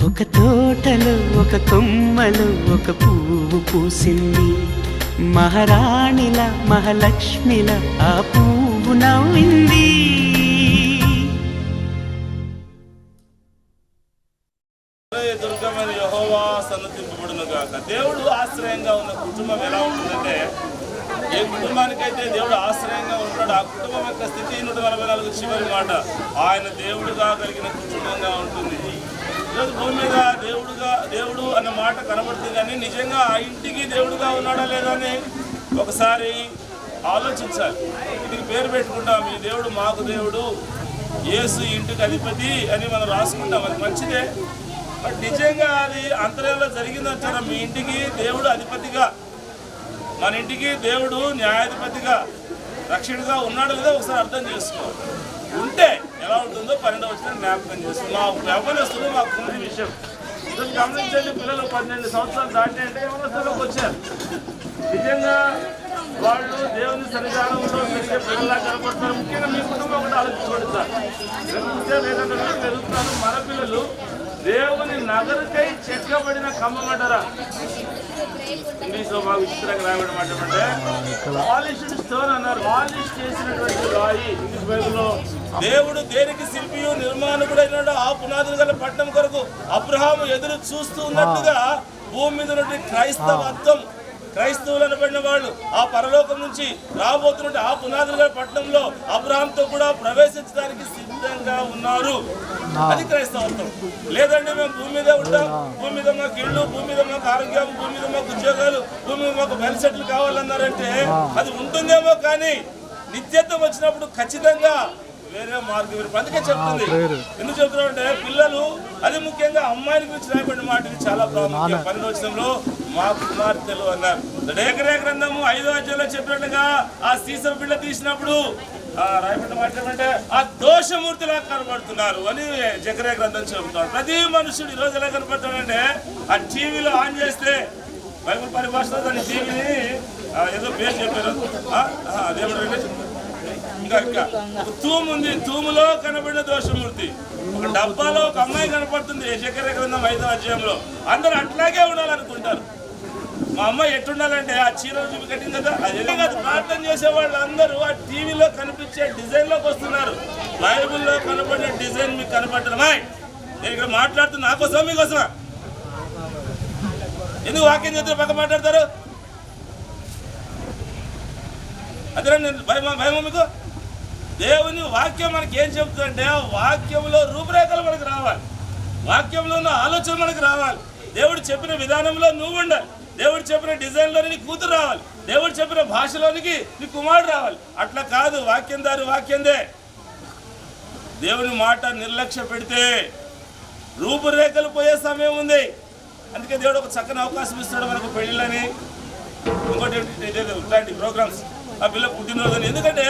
ఒక తోటలో ఒక కొమ్మలో ఒక పువ్వు పూసింది. మహారాణిలా మహాలక్ష్మిలా ఆ పువ్వు నవ్వింది. దుర్గమైన యెహోవా సన్నతింపబడును గాక. దేవుడు ఆశ్రయంగా ఉన్న కుటుంబం ఎలా ఉంటుందంటే, ఏ కుటుంబానికైతే దేవుడు ఆశ్రయంగా ఉంటాడో ఆ కుటుంబం యొక్క స్థితి 144 చివరి మాట, ఆయన దేవుడుగా కలిగిన కుటుంబంగా ఉంటుంది. ఈరోజు భూమి మీద దేవుడు అన్న మాట కనబడుతుంది, కానీ నిజంగా ఆ ఇంటికి దేవుడుగా ఉన్నాడా లేదా అని ఒకసారి ఆలోచించాలి. ఇంటికి పేరు పెట్టుకుంటాం, ఈ దేవుడు మాకు దేవుడు, యేసు ఇంటికి అధిపతి అని మనం రాసుకుంటాం, అది మంచిదే. బట్ నిజంగా అది అంతర్యంలో జరిగిందంటారా? మీ ఇంటికి దేవుడు అధిపతిగా, మన ఇంటికి దేవుడు న్యాయాధిపతిగా రక్షకుడిగా ఉన్నాడు లేదా ఒకసారి అర్థం చేసుకోవాలి. ఉంటే ఎలా ఉంటుందో 12వ వచనం జ్ఞాపకం చేస్తుంది. మా వ్యవస్థలు మాకు ఉన్న విషయం ఈరోజు గమనించండి. పిల్లలు 12 సంవత్సరాలు దాటి అంటే వ్యవస్థలోకి వచ్చారు. నిజంగా వాళ్ళు దేవుని సన్నిధానంలో పెరిగే పిల్లలా కనపడతారు. ముఖ్యంగా మీ కుటుంబం ఒకటి ఆలోచించుకోండి సార్. పెరుగుతున్నారు మన పిల్లలు దేవుని నగరుకై చెక్కబడిన కమ్మమంటారా? ఇంగ్లీష్లో బాగా విచిత్రంగా రాయబడి మాట అంటే పాలిష్డ్ స్టోన్ అన్నారు. పాలిష్ చేసినటువంటి రాయి. ఇంగ్లీష్ బైబిల్లో దేవుడు దేనికి శిల్పియు నిర్మాణకుడు అయినాడు ఆ పునాదులు గల పట్టణం కొరకు అబ్రహాము ఎదురు చూస్తూ ఉన్నట్టుగా భూమి మీద ఉన్నటువంటి క్రైస్తవత్వం, క్రైస్తవులు అనబడిన వాళ్ళు ఆ పరలోకం నుంచి రాబోతున్నట్టు ఆ పునాదులుగా పట్టణంలో అబ్రహాంతో కూడా ప్రవేశించడానికి సిద్ధంగా ఉన్నారు. అది క్రైస్తవత్వం. లేదంటే మేము భూమి మీద ఉంటాం, భూమి మీద మాకు ఇళ్ళు, భూమి మీద మాకు ఆరోగ్యం, భూమి మీద మాకు ఉద్యోగాలు, భూమి మీద మాకు వెల్ సెటిల్ కావాలన్నారంటే అది ఉంటుందేమో, కానీ నిత్యత్వం వచ్చినప్పుడు ఖచ్చితంగా వేరే మార్గం. అందుకే చెప్తుంది. ఎందుకు చెప్తున్నామంటే పిల్లలు, అది ముఖ్యంగా అమ్మాయిని గురించి రాయబడిన మాట ఇది చాలా ప్రాముఖ్యం. 12వ వచనంలో మా కుమార్తెలు అన్నారు. జకర్యా గ్రంథము 5వ అధ్యాయంలో చెప్పినట్టుగా ఆ సీసం బిళ్ళ తీసినప్పుడు రాయబడిన మాట ఏమంటే ఆ దోషమూర్తిలా కనబడుతున్నారు అని జకర్యా గ్రంథం చెబుతాడు. ప్రతి మనుషుడు ఈరోజు ఎలా కనపడతాడంటే ఆ టీవీలో ఆన్ చేస్తే, బైబిల్ పరిభాషలో దాని టీవీని ఏదో పేరు చెప్పారు, అదేమంటే ఇంకా తూము ఉంది, తూములో కనబడిన దోషమూర్తి. ఒక డబ్బాలో ఒక అమ్మాయి కనపడుతుంది జకర్యా గ్రంథం 5వ అధ్యాయంలో. అందరూ అట్లాగే ఉండాలనుకుంటారు. మా అమ్మాయి ఎట్టుండాలంటే ఆ చీరలు చూపి కట్టింది కదా, అది కాదు. ప్రార్థన చేసే వాళ్ళు అందరూ ఆ టీవీలో కనిపించే డిజైన్లోకి వస్తున్నారు. బైబిల్లో కనబడే డిజైన్ మీకు కనపడమా? నేను ఇక్కడ మాట్లాడుతున్నా నా కోసమా మీకోసమా? ఎందుకు వాక్యం చేస్తే పక్క మాట్లాడతారు? అదే నేను భయమా మీకు? దేవుని వాక్యం మనకి ఏం చెప్తుందంటే వాక్యంలో రూపురేఖలు మనకు రావాలి, వాక్యంలో ఉన్న ఆలోచన మనకు రావాలి, దేవుడు చెప్పిన విధానంలో నువ్వు ఉండాలి, దేవుడు చెప్పిన డిజైన్లో నీ కూతురు రావాలి, దేవుడు చెప్పిన భాషలోనికి నీ కుమారుడు రావాలి. అట్లా కాదు, వాక్యం దారి వాక్యందే. దేవుని మాట నిర్లక్ష్య పెడితే రూపురేఖలు పోయే సమయం ఉంది. అందుకే దేవుడు ఒక చక్కని అవకాశం ఇస్తాడు మనకు, పెళ్ళిళ్ళని, ఇంకోటి ఇట్లాంటి ప్రోగ్రామ్స్. ఆ పిల్ల పుట్టినరోజు అని. ఎందుకంటే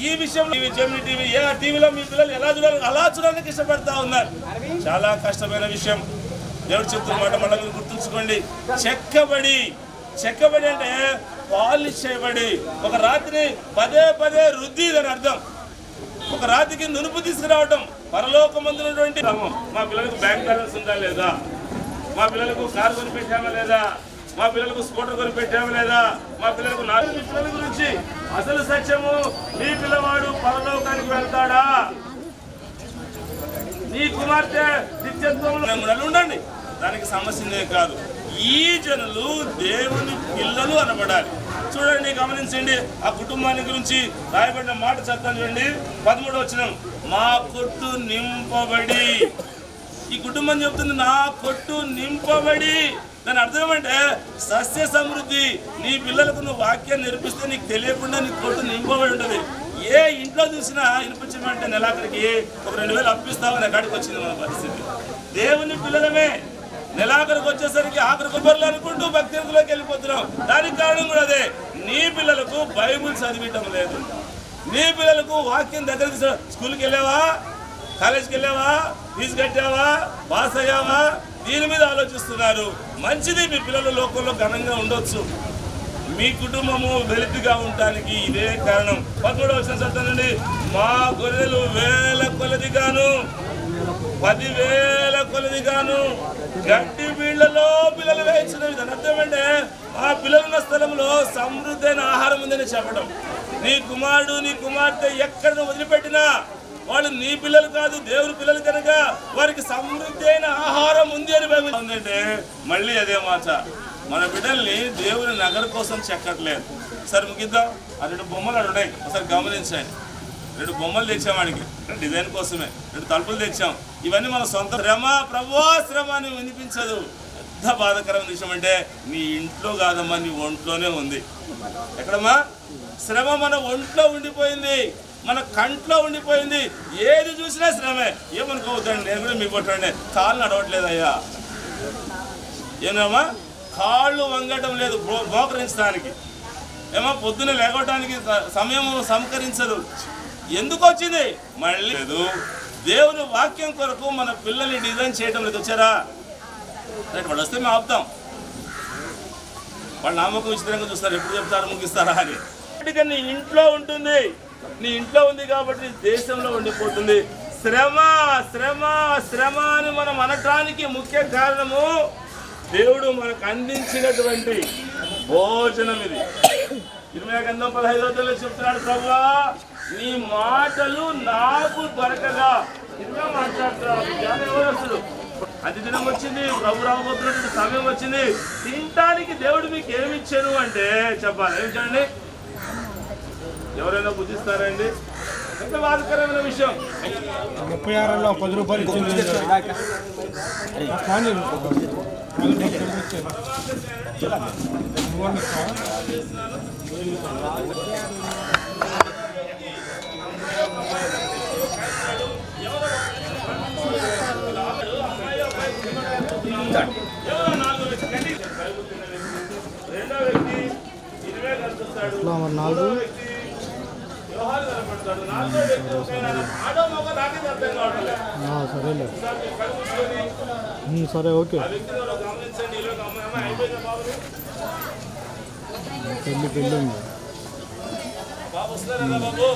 ఈ విషయంలో జెమిని టీవీ ఏ టీవీలో మీ పిల్లలు ఎలా చూడాలి అలా చూడడానికి ఇష్టపడతా ఉన్నారు. చాలా కష్టమైన విషయం. దేవుడు చెప్తున్న మాట మళ్ళీ మీరు గుర్తుంచుకోండి. చెక్కబడి అంటే పాలిష్ చేయబడి, ఒక రాత్రిని పదే పదే రుద్ది అని అర్థం. ఒక రాతికి నునుపు తీసుకురావటం. పరలోకమందున్నటువంటి మా పిల్లలకు బ్యాంక్ బ్యాలెన్స్ ఉందా లేదా, మా పిల్లలకు కారు కొనిపెట్టామా లేదా, మా పిల్లలకు స్కూటర్ కొనిపెట్టామా లేదా, మా పిల్లలకు నాలుగు పిల్లల గురించి అసలు సత్యము, నీ పిల్లవాడు పరలోకానికి వెళ్తాడా, నీ కుమార్తె నిత్యత్వంలో ఉండండి. దానికి సమస్యనే కాదు. ఈ జనులు దేవుని పిల్లలు అనబడాలి. చూడండి, గమనించండి. ఆ కుటుంబాన్ని గురించి రాయబడిన మాట చదువుతాను చూడండి. 13వ వచనం, మా కొట్టు నింపబడి. ఈ కుటుంబం చెప్తుంది నా కొట్టు నింపబడి. దాని అర్థం ఏమంటే సస్య సమృద్ధి. నీ పిల్లలకు నువ్వు వాక్యాన్ని నేర్పిస్తే నీకు తెలియకుండా నీ కొట్టు నింపబడి ఉంటుంది. ఏ ఇంట్లో చూసినా వినిపించమంటే నెలాఖరికి ఒక 2000 అప్పిస్తామని కాడికి వచ్చింది మన పరిస్థితి. దేవుని పిల్లలమే నెలాఖరికి వచ్చేసరికి ఆఖరి కొబ్బరిలు అనుకుంటూ భక్తిలోకి వెళ్ళిపోతున్నాం. దానికి కారణం కూడా అదే. నీ పిల్లలకు బైబుల్ చదివించడం లేదు. నీ పిల్లలకు వాక్యం దగ్గరికి స్కూల్కి వెళ్ళావా, కాలేజీకి వెళ్ళావా, ఫీజు కట్టావా, పాస్ అయ్యావా, దీని మీద ఆలోచిస్తున్నారు. మంచిది, మీ పిల్లలు లోకంలో ఘనంగా ఉండొచ్చు. మీ కుటుంబము వెలితిగా ఉండటానికి ఇదే కారణం. 13వ వచనం చదువుతానండి. మా గొర్రెలు వేల కొలదిగాను 10,000 కొలదిగాను గడ్డి బీళ్లలో పిల్లలు వేయించినవి. దాని అర్థం అంటే ఆ పిల్లలున్న స్థలంలో సమృద్ధి అయిన ఆహారం ఉందని చెప్పడం. నీ కుమారుడు నీ కుమార్తె ఎక్కడ వదిలిపెట్టినా వాళ్ళు నీ పిల్లలు కాదు, దేవుని పిల్లలు కనుక వారికి సమృద్ధి అయిన ఆహారం ఉంది అని బైబిల్ ఉందంటే మళ్ళీ అదే మాట. మన బిడ్డల్ని దేవుని నగర కోసం చెక్కట్లేదు. సరే ముగిద్దాం. ఆ 2 బొమ్మలు అక్కడ ఉన్నాయి, ఒకసారి గమనించండి. 2 బొమ్మలు తెచ్చామానికి డిజైన్ కోసమే, 2 తలుపులు తెచ్చాం. ఇవన్నీ మన సొంత శ్రమ. ప్రభువా శ్రమ అని వినిపించదు. పెద్ద బాధకరమైన విషయం అంటే నీ ఇంట్లో కాదమ్మా, నీ ఒంట్లోనే ఉంది. ఎక్కడమ్మా శ్రమ? మన ఒంట్లో ఉండిపోయింది, మన కంట్లో ఉండిపోయింది. ఏది చూసినా శ్రమే. ఏమనుకోవద్దండి, నేను కూడా మీ కొట్టండి. కాళ్ళు నడవట్లేదయ్యా, ఏమమ్మా కాళ్ళు వంగటం లేదు మోకరించడానికి, ఏమో పొద్దున్న లేవడానికి సమయం సమకరించదు. ఎందుకు వచ్చింది? మళ్ళీ లేదు. దేవుని వాక్యం కొరకు మన పిల్లల్ని డిజైన్ చేయడం లేదు. వచ్చారా రైట్, వాళ్ళు వస్తే మేము ఆపుతాం. వాళ్ళు నామకం విచిత్రంగా చూస్తారు, ఎప్పుడు చెప్తారు ముగిస్తారా అని. నీ ఇంట్లో ఉంటుంది, నీ ఇంట్లో ఉంది కాబట్టి దేశంలో ఉండిపోతుంది. శ్రమ శ్రమ శ్రమ అని మనం అనటానికి ముఖ్య కారణము దేవుడు మనకు అందించినటువంటి భోజనం ఇది. 25:15 చెప్తున్నాడు, ప్రభువా నీ మాటలు నాకు దొరకగా. ఇదిగా మాట్లాడుతున్నాడు. అది దినం వచ్చింది, ప్రభు రాబోతున్నటువంటి సమయం వచ్చింది. తినటానికి దేవుడు మీకు ఏమి ఇచ్చాను అంటే చెప్పాలి. ఏం చేయండి? ఎవరైనా బుద్ధిస్తారండి? ఎంత బాధకరమైన విషయం. 36లో 10 రూపాయలు ఇచ్చింది. రెండో వ్యక్తి 20 కలుపుతాడు, వ్యవహారం కనపడతాడు. నాలుగో వ్యక్తి ఆడో మగ నాకైతే అర్థం కావట్లేదు. సరే ఓకే. ఆ వ్యక్తిని గమనించండి. ఈలోగా అమ్మాయి అయిపోయిందా బాబు? పెళ్ళి బాబు వస్తున్నారా బాబు?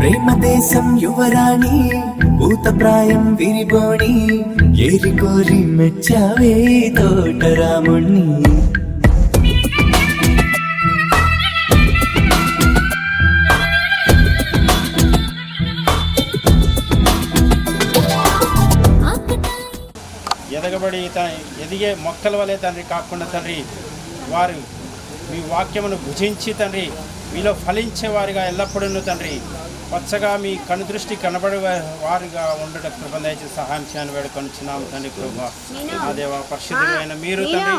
ప్రేమదేశం యువరాణి భూతప్రాయం విరిబోణి ఏరి కోరి మెచ్చావే తోటరాముణ్ణి. ఎదిగే మొక్కల వలె తండ్రి కాకుండా తండ్రి వారు మీ వాక్యమును భుజించి తండ్రి మీలో ఫలించేవారుగా ఎల్లప్పుడూ తండ్రి పచ్చగా మీ కనుదృష్టి కనబడే వారిగా ఉండటం కృప దయచేసి సహాయం చేయని వేడుకొనిచున్నాము తండ్రి. కృప ఆ దేవ పరిశుద్ధులైన మీరు తండ్రి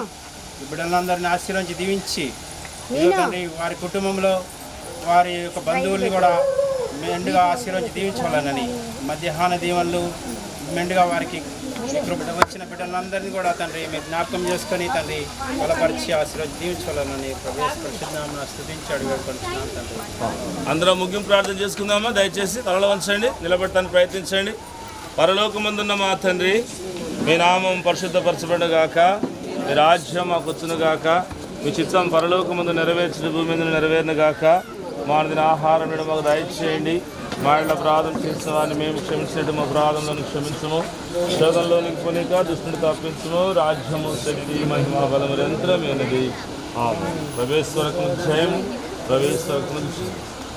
ఈ బిడ్డలందరినీ ఆశీర్వదించి దీవించి ఇదిగో తండ్రి వారి కుటుంబంలో వారి యొక్క బంధువుల్ని కూడా మెండుగా ఆశీర్వదించి దీవించాలనని మధ్యాహ్న దీవెనలు మెండుగా వారికి ఇప్పుడు వచ్చిన బిడ్డలందరినీ కూడా తండ్రి మీరు జ్ఞాపకం చేసుకొని తండ్రి బలపరిచి ఆశీర్వదించి దీవించాలని ప్రవేశపరిచినామని స్తుతించాడు వేడుకొనిచున్నాము తండ్రి. అందరం ముగింపు ప్రార్థన చేసుకుందామా? దయచేసి తలలో వంచండి, నిలబెట్టడానికి ప్రయత్నించండి. పరలోకమందున్న మా తండ్రి, మీ నామం పరిశుద్ధపరచబడుగాక, మీ రాజ్యం మాకు వచ్చునుగాక, మీ చిత్తం పరలోకమందు నెరవేర్చిన భూమి మీద నెరవేరునుగాక. మా దిన ఆహారం మాకు దయచేయండి. మా ఇళ్ళ అపరాధం చేసిన వారిని మేము క్షమించినట్టు మా అపరాధంలో క్షమించము, శోధంలోనికి పోనీక దుష్టుని తప్పించము. రాజ్యము శక్తి మహిమ బలము నిరంతరమైనది. ప్రవేశ్వరకు జయం,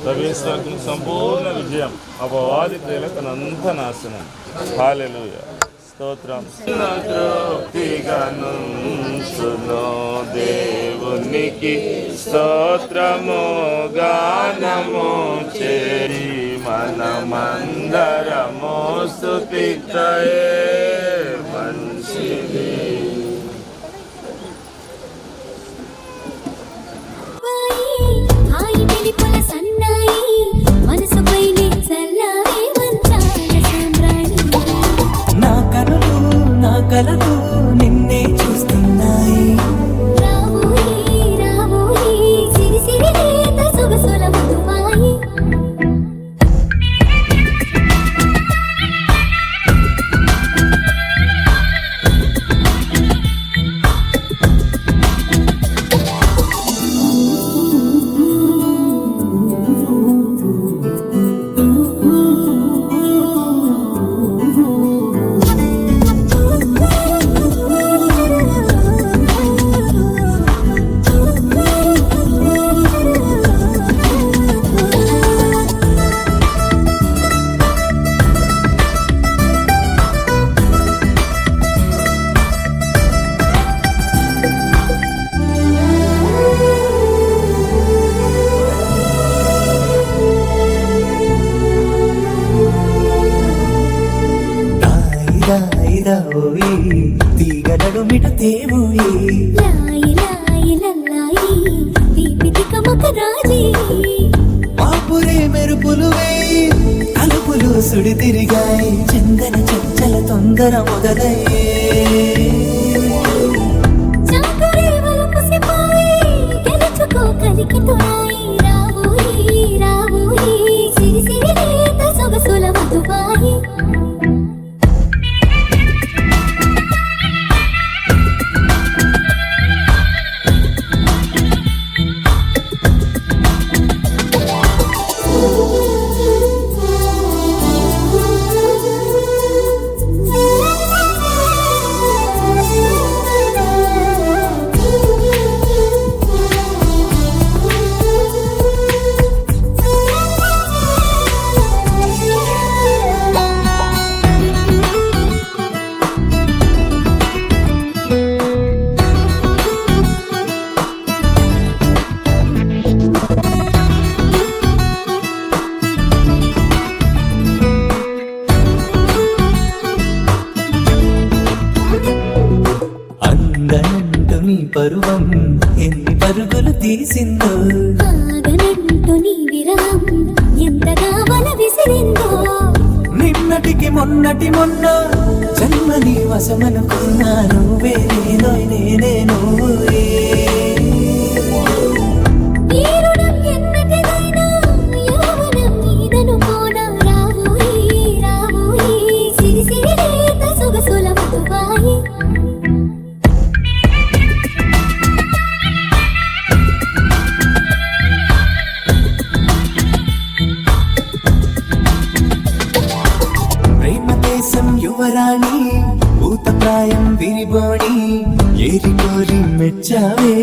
ప్రవేశ్వరకు సంపూర్ణ విజయం, అపవాది క్రియలకు అనంత నాశనం. హల్లెలూయా. స్తోత్రం. తృప్తిగానుంచును దేవునికి స్తోత్రము గానము చేరి మనమందరము స్తుతించే మంచిది. హాయి వెలిపుల సన్నాయి మనసుపైనే చల్లారే మంచాల సాంబ్రాణి. నా కనులు నా కలలు నిన్నే చూస్తున్నాయి. రావోయి రావోయి సిరి సిరి లేత సొగసుల మధుమాయి. ఓయి తీగడడు మిట తేవోయి. లాయి లాయి లల్లాయి దీపితి కమక రాజీ. పాపురే మెరుపులు వేయి తలుపులు సుడి తిరిగాయి. చందన చంచల తొందర మొదలయ్యే. చాకరే వలపు సిపాయి గెలుచుకో కలికి తోయి. రావోయి రావోయి సిరి సిరి లేత సొగసుల మధుబాయి. అందనంటు నీ పరువం ఎన్ని పరుగులు తీసిందో. ఆగనంటూ నీ విరహం ఎంతగా వల విసిరిందో. నిన్నటికి మొన్నటి మొన్న జన్మని వశమనుకున్నా. నువ్వే నేనో నేనే నువ్వే. ఈ రుణం ఎన్నటిదైనా యౌవనం నీదనుకోనా. రావోయి రావోయి సిరి సిరి లేత సొగసుల మధుబాయి. ప్రేమ దేశం యువరాణి భూతప్రాయం విరిబోణి ఏరి కోరి మెచ్చావే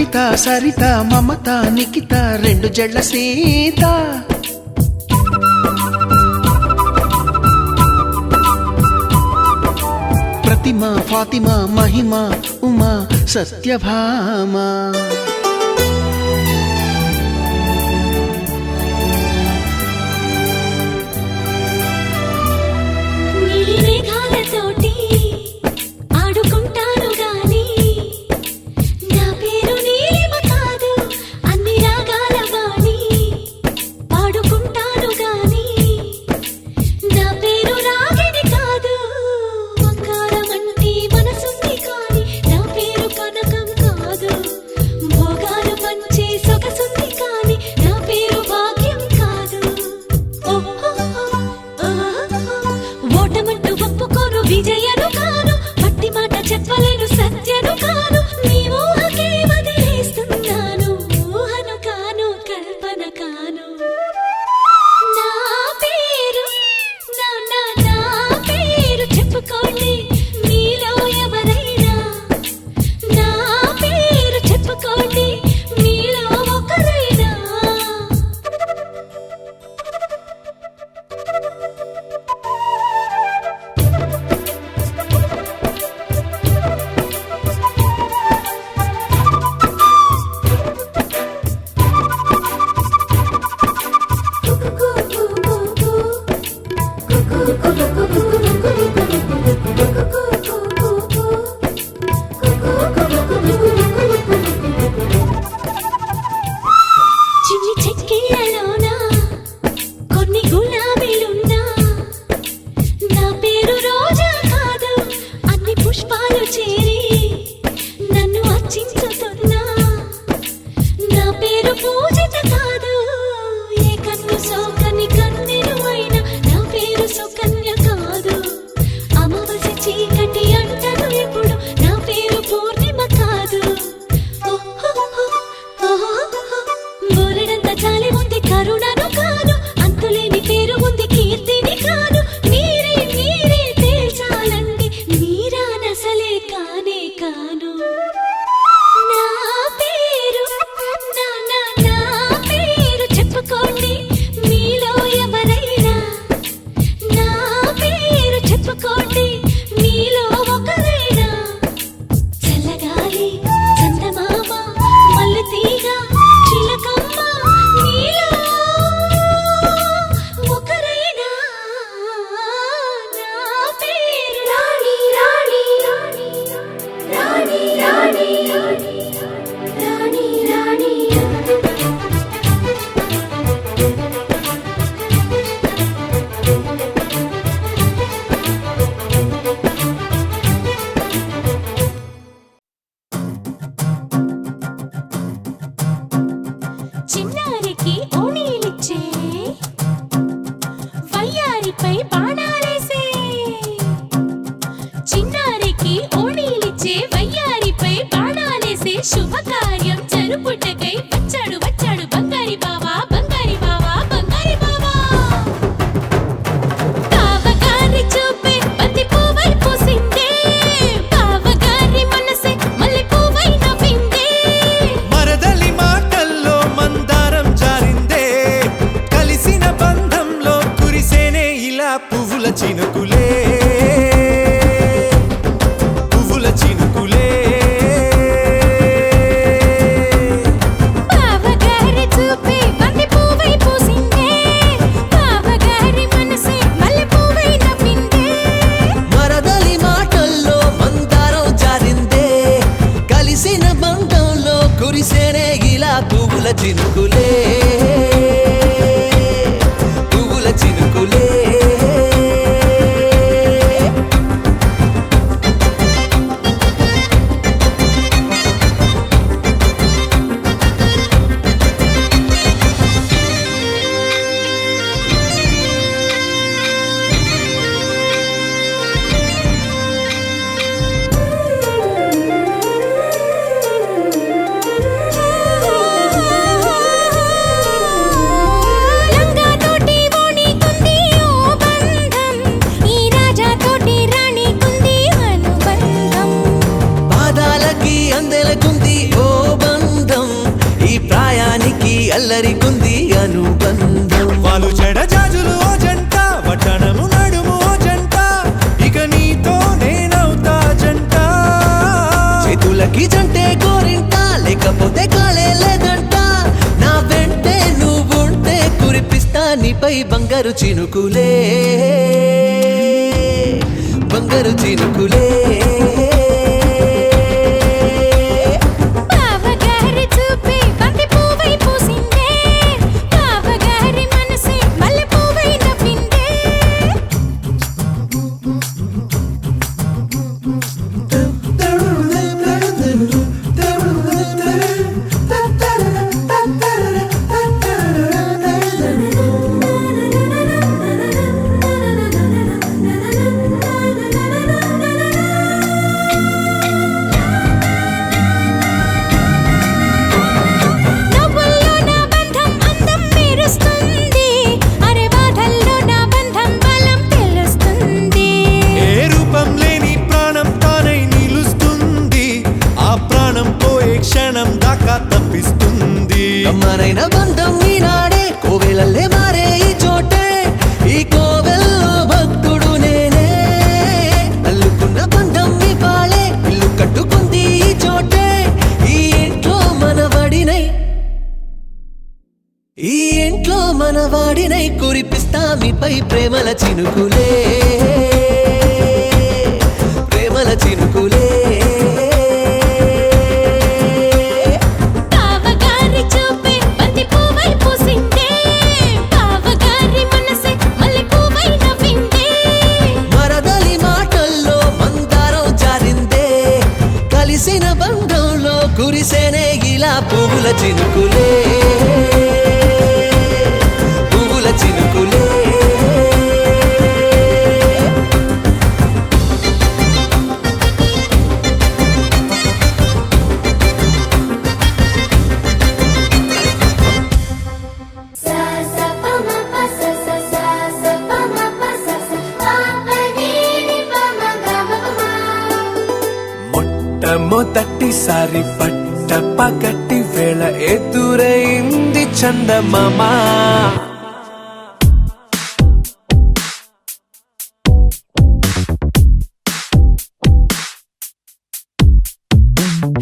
కవిత సరిత మమత నిఖిత రెండు జడ్ల సీత ప్రతిమ ఫాతిమా మహిమ ఉమా సత్యభామ నీలి మేఘాలతోటి ఆడుకుంటాను గాని నా పేరు నీలిమ కాదు అన్ని రాగాల వాణి పాడుకుంటాను గాని నా పేరు రాగిణి కాదు బంగారం అంటే మనసుంది కానీ నా పేరు కనకం కాదు భోగాలు పంచే సొగసుంది కానీ నా పేరు భాగ్యం కాదు ఓటమంటూ ఒప్పుకోను విజయను కాను మట్టి మాట చెప్పలేను సత్యను కాను నీ ఊహకే వదిలేస్తున్నాను ఊహను కాను కల్పన కాను నా పేరు నా పేరు చెప్పుకోండి మీలో ఎవరైనా నా పేరు చెప్పుకోండి మీలో ఒకరైనా చిన్ని చెక్కిళ్ళలోనా కొన్ని గులాబీలున్నా నా పేరు రోజా కాదు అన్ని పుష్పాలు చేరి నన్ను అర్చించుతున్నా నా పేరు పూజిత కాదు ఏ కన్ను సోకని కన్నెను అయినా నా పేరు సుకన్య కాదు అమావాస్య చీకటి అంటను ఎప్పుడు నా పేరు పూర్ణిమ కాదు బోలెడంత జాలి ఉంది కరుణను కాను అంతులేని పేరు ఉంది కీర్తిని కాను మీరే తేల్చాలండి మీరానసలే కానే కాను నా పేరు నా పేరు చెప్పుకోండి మీలో ఎవరైనా నా పేరు చెప్పుకోండి మీలో ఒకరైనా చల్లగాలి చందమామ మల్లెతీగ చిలకమ్మ మీలో ఒకరైనా నా పేరు రాణి రాణి రాణి రాణి రాణి రాణి చిన్నారికి ఓణీలిచ్చే వయ్యారిపై బాణాలేసే చిన్నారికి ఓణీలిచ్చే వయ్యారిపై బాణాలేసే శుభకార్యం జరుపుటకై వచ్చాడు వచ్చాడు బంగారి బావా బంగారి బావా బంగారి బావా బావగారి చూపే బంతి పువ్వై పూసిందే బావగారి మనసే మల్లె పువ్వై నవ్విందే మరదలి మాటల్లో మందారం జారిందే కలిసిన బంధంలో కురిసేనే ఇలా పువ్వుల చినుకులే పువ్వుల చినుకులే బావగారి చూపే బంతి పువ్వై పూసిందే బావగారి మనసే మల్లె పువ్వై నవ్విందే మరదలి మాటల్లో మందారం జారిందే కలిసిన బంధంలో కురిసేనే ఇలా పువ్వుల చినుకులే పువ్వుల చినుకులే లంగా నోటి ఓణి కుంది ఇద్దరికుంది అనుబంధం. వాళ్ళు చెడజాజులు ఓ జంట, వడ్డనము నడుము ఓ జంట, ఇక నీతో నేనవుతా జంట. చేతులకి జంటే గోరింట, లేకపోతే కాలే లేదంట. నా వెంటే నువ్వుంటే కురిపిస్తా నీపై బంగారు చినుకులే, బంగారు చినుకులే. బావగారి చూపే బంతి పువ్వై పూసిందే, బావగారి మనసే మల్లె పువ్వై నవ్విందే. నవ్వుల్లో నా బంధం అందం మెరుస్తుంది, అరే బాధల్లో నా బంధం బలం తెలుస్తుంది. ఏ రూపం లేని ప్రాణం తానై నిలుస్తుంది, ఆ ప్రాణం పోయే క్షణం దాకా తప్పిస్తుంది. అమ్మనైన బంధం ఈనాడే కోవెలల్లే మారే ఈ చోటే, ఈ కోవెల్లో భక్తుడు నేనే. అల్లుకున్న బంధం ఇవాళే ఇల్లు కట్టుకుంది ఈ చోటే, ఈ ఇంట్లో మనవాడినై, ఈ ఇంట్లో మనవాడినై కురిపిస్తా మీపై ప్రేమల చినుకులే, ప్రేమల చినుకులే. బావగారి చూపే బంతి పువ్వై పూసిందే, బావగారి మనసే మల్లె పువ్వై నవ్విందే. మరదలి మాటల్లో మందారం జారిందే, కలిసిన బంధంలో కురిసేనే ఇలా పువ్వుల చినుకులే, పువ్వుల చినుకులే. సా సా ప మ ప స స సా సా ప మ ప స స ప ప ని ని ప మ గ మ ప మ. మొట్టమొదటిసారి పట్ట పగటి వేళ ఎదురైంది చందమామ.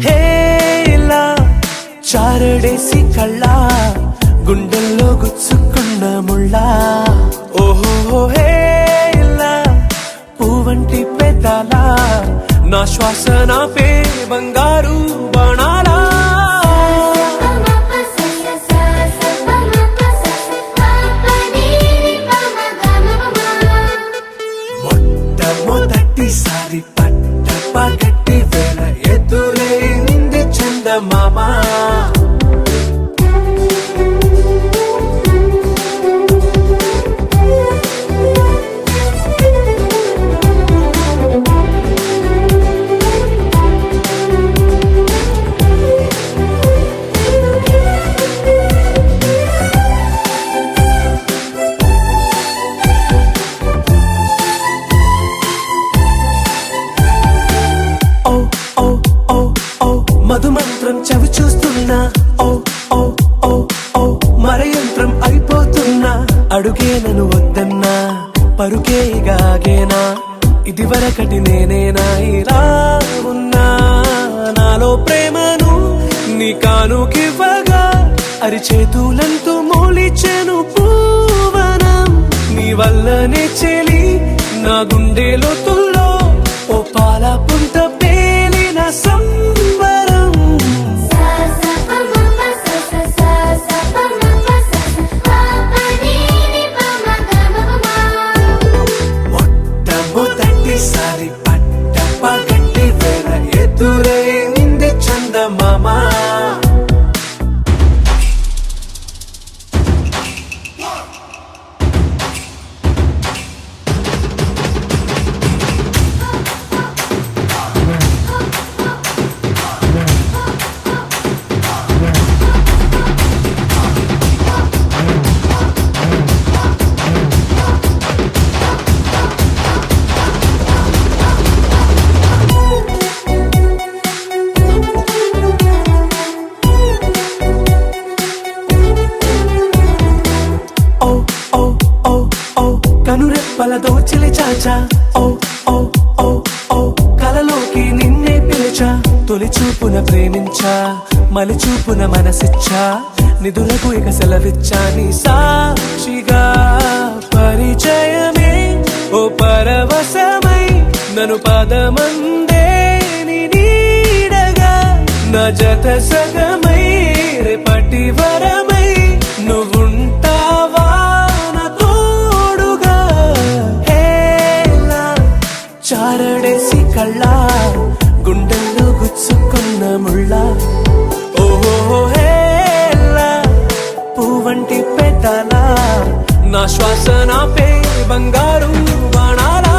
హేలా చారడేసి కళ్ళ, గుండెల్లో గుచ్చుకున్న ముళ్ళ. ఓహో హేలా పువ్వంటి పెదాల, నా శ్వాస నాపే బంగారు బాణాలా. ప మ ప స స సా సా ప మ ప స స ప ప ని ని ప మ గ మ ప మ. మొట్టమొదటిసారి పట్ట పగటి వేళ ఎదురైంది చందమామ. ఓ ఓ ఓ ఓ మధుమంత్రం చవి చూస్తున్నా, ఓ ఓ ఓ ఓ మరయంత్రం అయిపోతున్నా. అడుగే నన్ను వద్దన్నా, పరుకే గాగేనా, ఇది వరకటి నేనేనా ఇలా ఉన్నా. నాలో ప్రేమను నీ కానుకివ్వగా, అరిచేతులంతో మోలిచెను పూవనం. నీ వల్లనే చెలి నా గుండె లోతుల్లో ఓ పాల పుంత పేలిన సంబరం. సా సా ప మ ప స స సా సా ప మ ప స స ప ప ని ని ప మ గ మ ప మ. మొట్టమొదటిసారి పట్ట పగటి వేళ ఎదురైంది చందమామ. దోచిలి చాచా ఓ ఓ ఓ ఓ కలలోకి నిన్నే పిలిచా తొలి చూపున ప్రేమించా మలి చూపున మనసిచ్చా నిదురకు ఇక సెలవిచ్చా నీ సాక్షిగా పరిచయమే ఓ పరవశమై నన్ను పదమందే నీ నీడగా నా జత సగమై రేపటి వరమై నువ్వుంటావా నా తోడుగా హేలా చారడేసి కళ్ళ గుండెల్లో గుచ్చుకున్న ముళ్ళ ఓహో హేలా పువ్వంటి పెట్టాలా నా శ్వాస నాపే బంగారు బాణాలా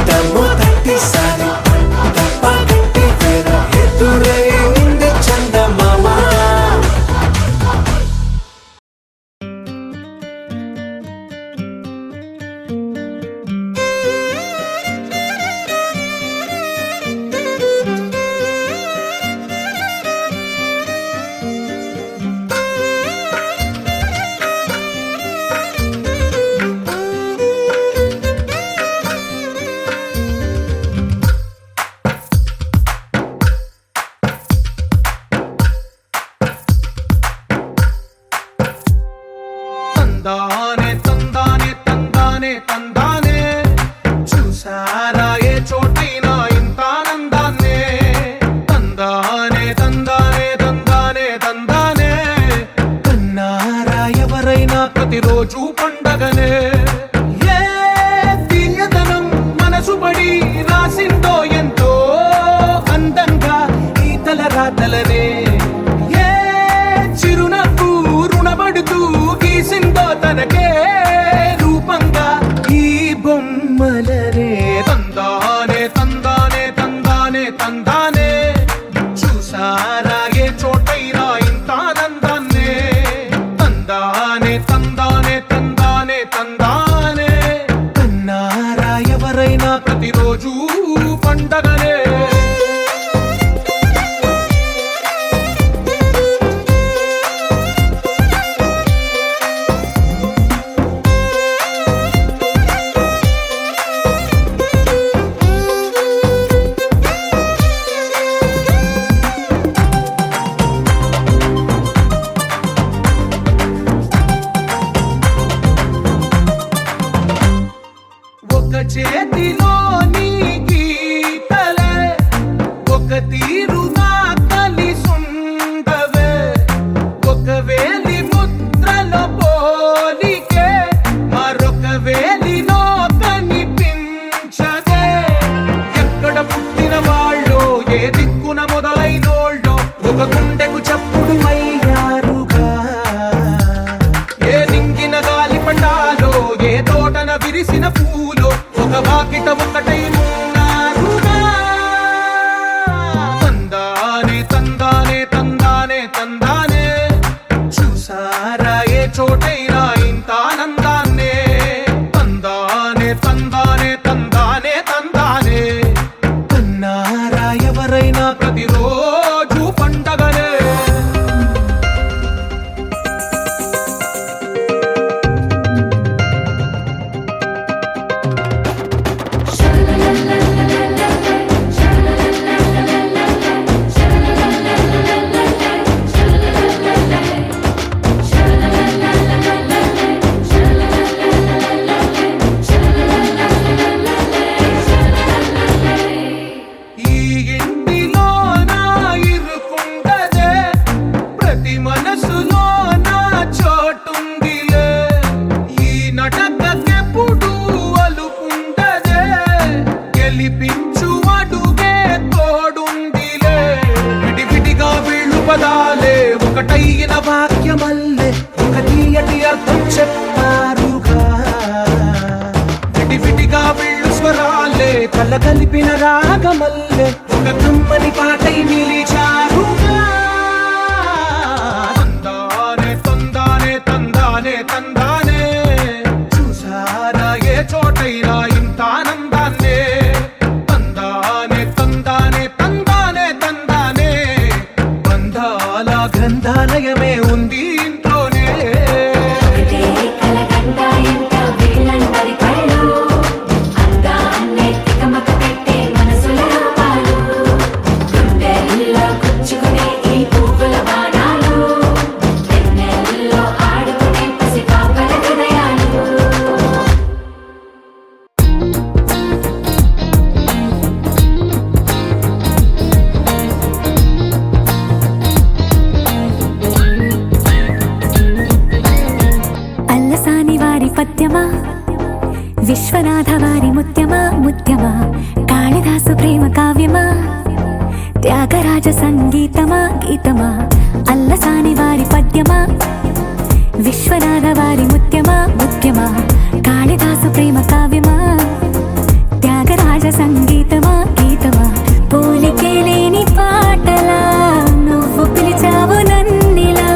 దమ్ము తట్టిసారి తప్ప కట్టి వేర ఎదురైంది చందమామ తందానే తందానే తందానే తందానే చూసారా ఏ చోటైనా ఇంత ఆనందాన్నే తందానే తందానే తందానే తందానే కన్నారా ఎవరైనా ప్రతిరోజు పండగనే ఏ తీయదనం మనసు పడి రాసిందో ఎంతో అందంగా ఈ తల రాతలనే ఏ చిరునవ్వు రుణపడుతూ గీసిందో తనకే రూపంగా ఈ బొమ్మలనే తందానే తందానే తందానే తందానే చూసారా ఏ చోటైనా ఇంత ఆనందాన్నే తందానే తందానే తందానే తందానే కన్నారా ఎవరైనా ప్రతిరోజు పండగనే ఒక చేతిలో నీ గీతలే ఒక తీరుగా కలిసుండవే ఒక వేలి ముద్రలో పోలికే మరొక వేలిలో కనిపించదే ఎక్కడ పుట్టిన వాళ్ళో ఏ దిక్కున మొదలైనోళ్ళో ఒక గుండెకు చప్పుడు అయ్యారుగా ఏ నింగిన గాలి పండాలో ఏ తోటన విరిసిన పూలో ఒక వాకిట ఒకటై ఉన్నారుగా తందానే తందానే తందానే తందానే చూసారా ఏ చోటైనా ఇంత ఆనందాన్నే తందానే తందానే తందానే తందానే కన్నారా ఎవరైనా ప్రతిరోజు పండగనే ఈ ఇంటిలో నా ఇరుకుండదే ప్రతి మనసులో నా చోటుందిలే ఈ నటకెప్పుడు అలుపుండదే గెలిపించు అడుగే తోడుందిలే విడివిడిగా వీళ్ళు పదాలే ఒకటైన వాక్యమల్లే ఒక తీయటి అర్థం చెప్పారుగా విడివిడిగా వీళ్ళు స్వరాలే కల కలిపిన రాగమల్లే ఒక కమ్మని పాటై నిలిచారుగా తందానే తందానే తందానే తందానే చూసారా ఏ చోటైనా ఇంత ఆనందాన్నే తందానే తందానే తందానే తందానే పద్యమా విశ్వనాథ వారి ముత్యమా ముత్యమా కాళిదాసు ప్రేమ కావ్యమా త్యాగరాజ సంగీతమా గీతమా అల్లసాని వారి పద్యమా విశ్వనాథ వారి ముత్యమా ముత్యమా కాళిదాసు ప్రేమ కావ్యమా త్యాగరాజ సంగీతమా గీతమా పోలికే లేని పాటలా నువ్వు పిలిచావు నన్నిలా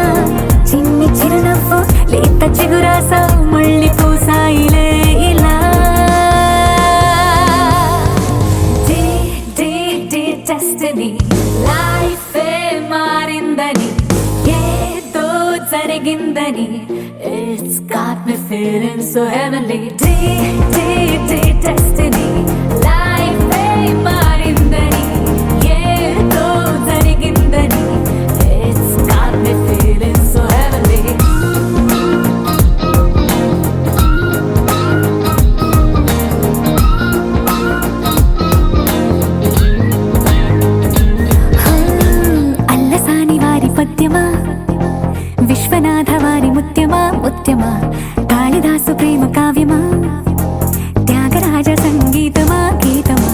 చిన్ని చిరునవ్వు లేత చిగురాసావు మళ్ళీ పూసాయిలే ఇలా డే డే డే డెస్టినీ లైఫే మారిందని ఏదో జరిగిందని It's got me feeling so heavenly day day day destiny life మారిందని ఏదో జరిగిందని It's got me feeling so heavenly Allasani వారి పద్యమా విశ్వనాథ వారి ముత్యమా ముత్యమా కాళిదాసు ప్రేమ కావ్యమా త్యాగరాజ సంగీతమా గీతమా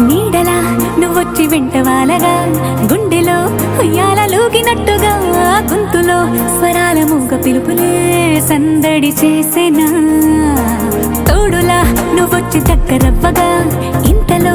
నీడలా నువ్వొచ్చి వెంటవాలగా గుండెలో ఉయ్యాలూగినట్టుగా గొంతులో స్వరాల మూగ పిలుపులే సందడి చేసేనా తోడులా నువ్వొచ్చి దగ్గరవ్వగా ఇంతలో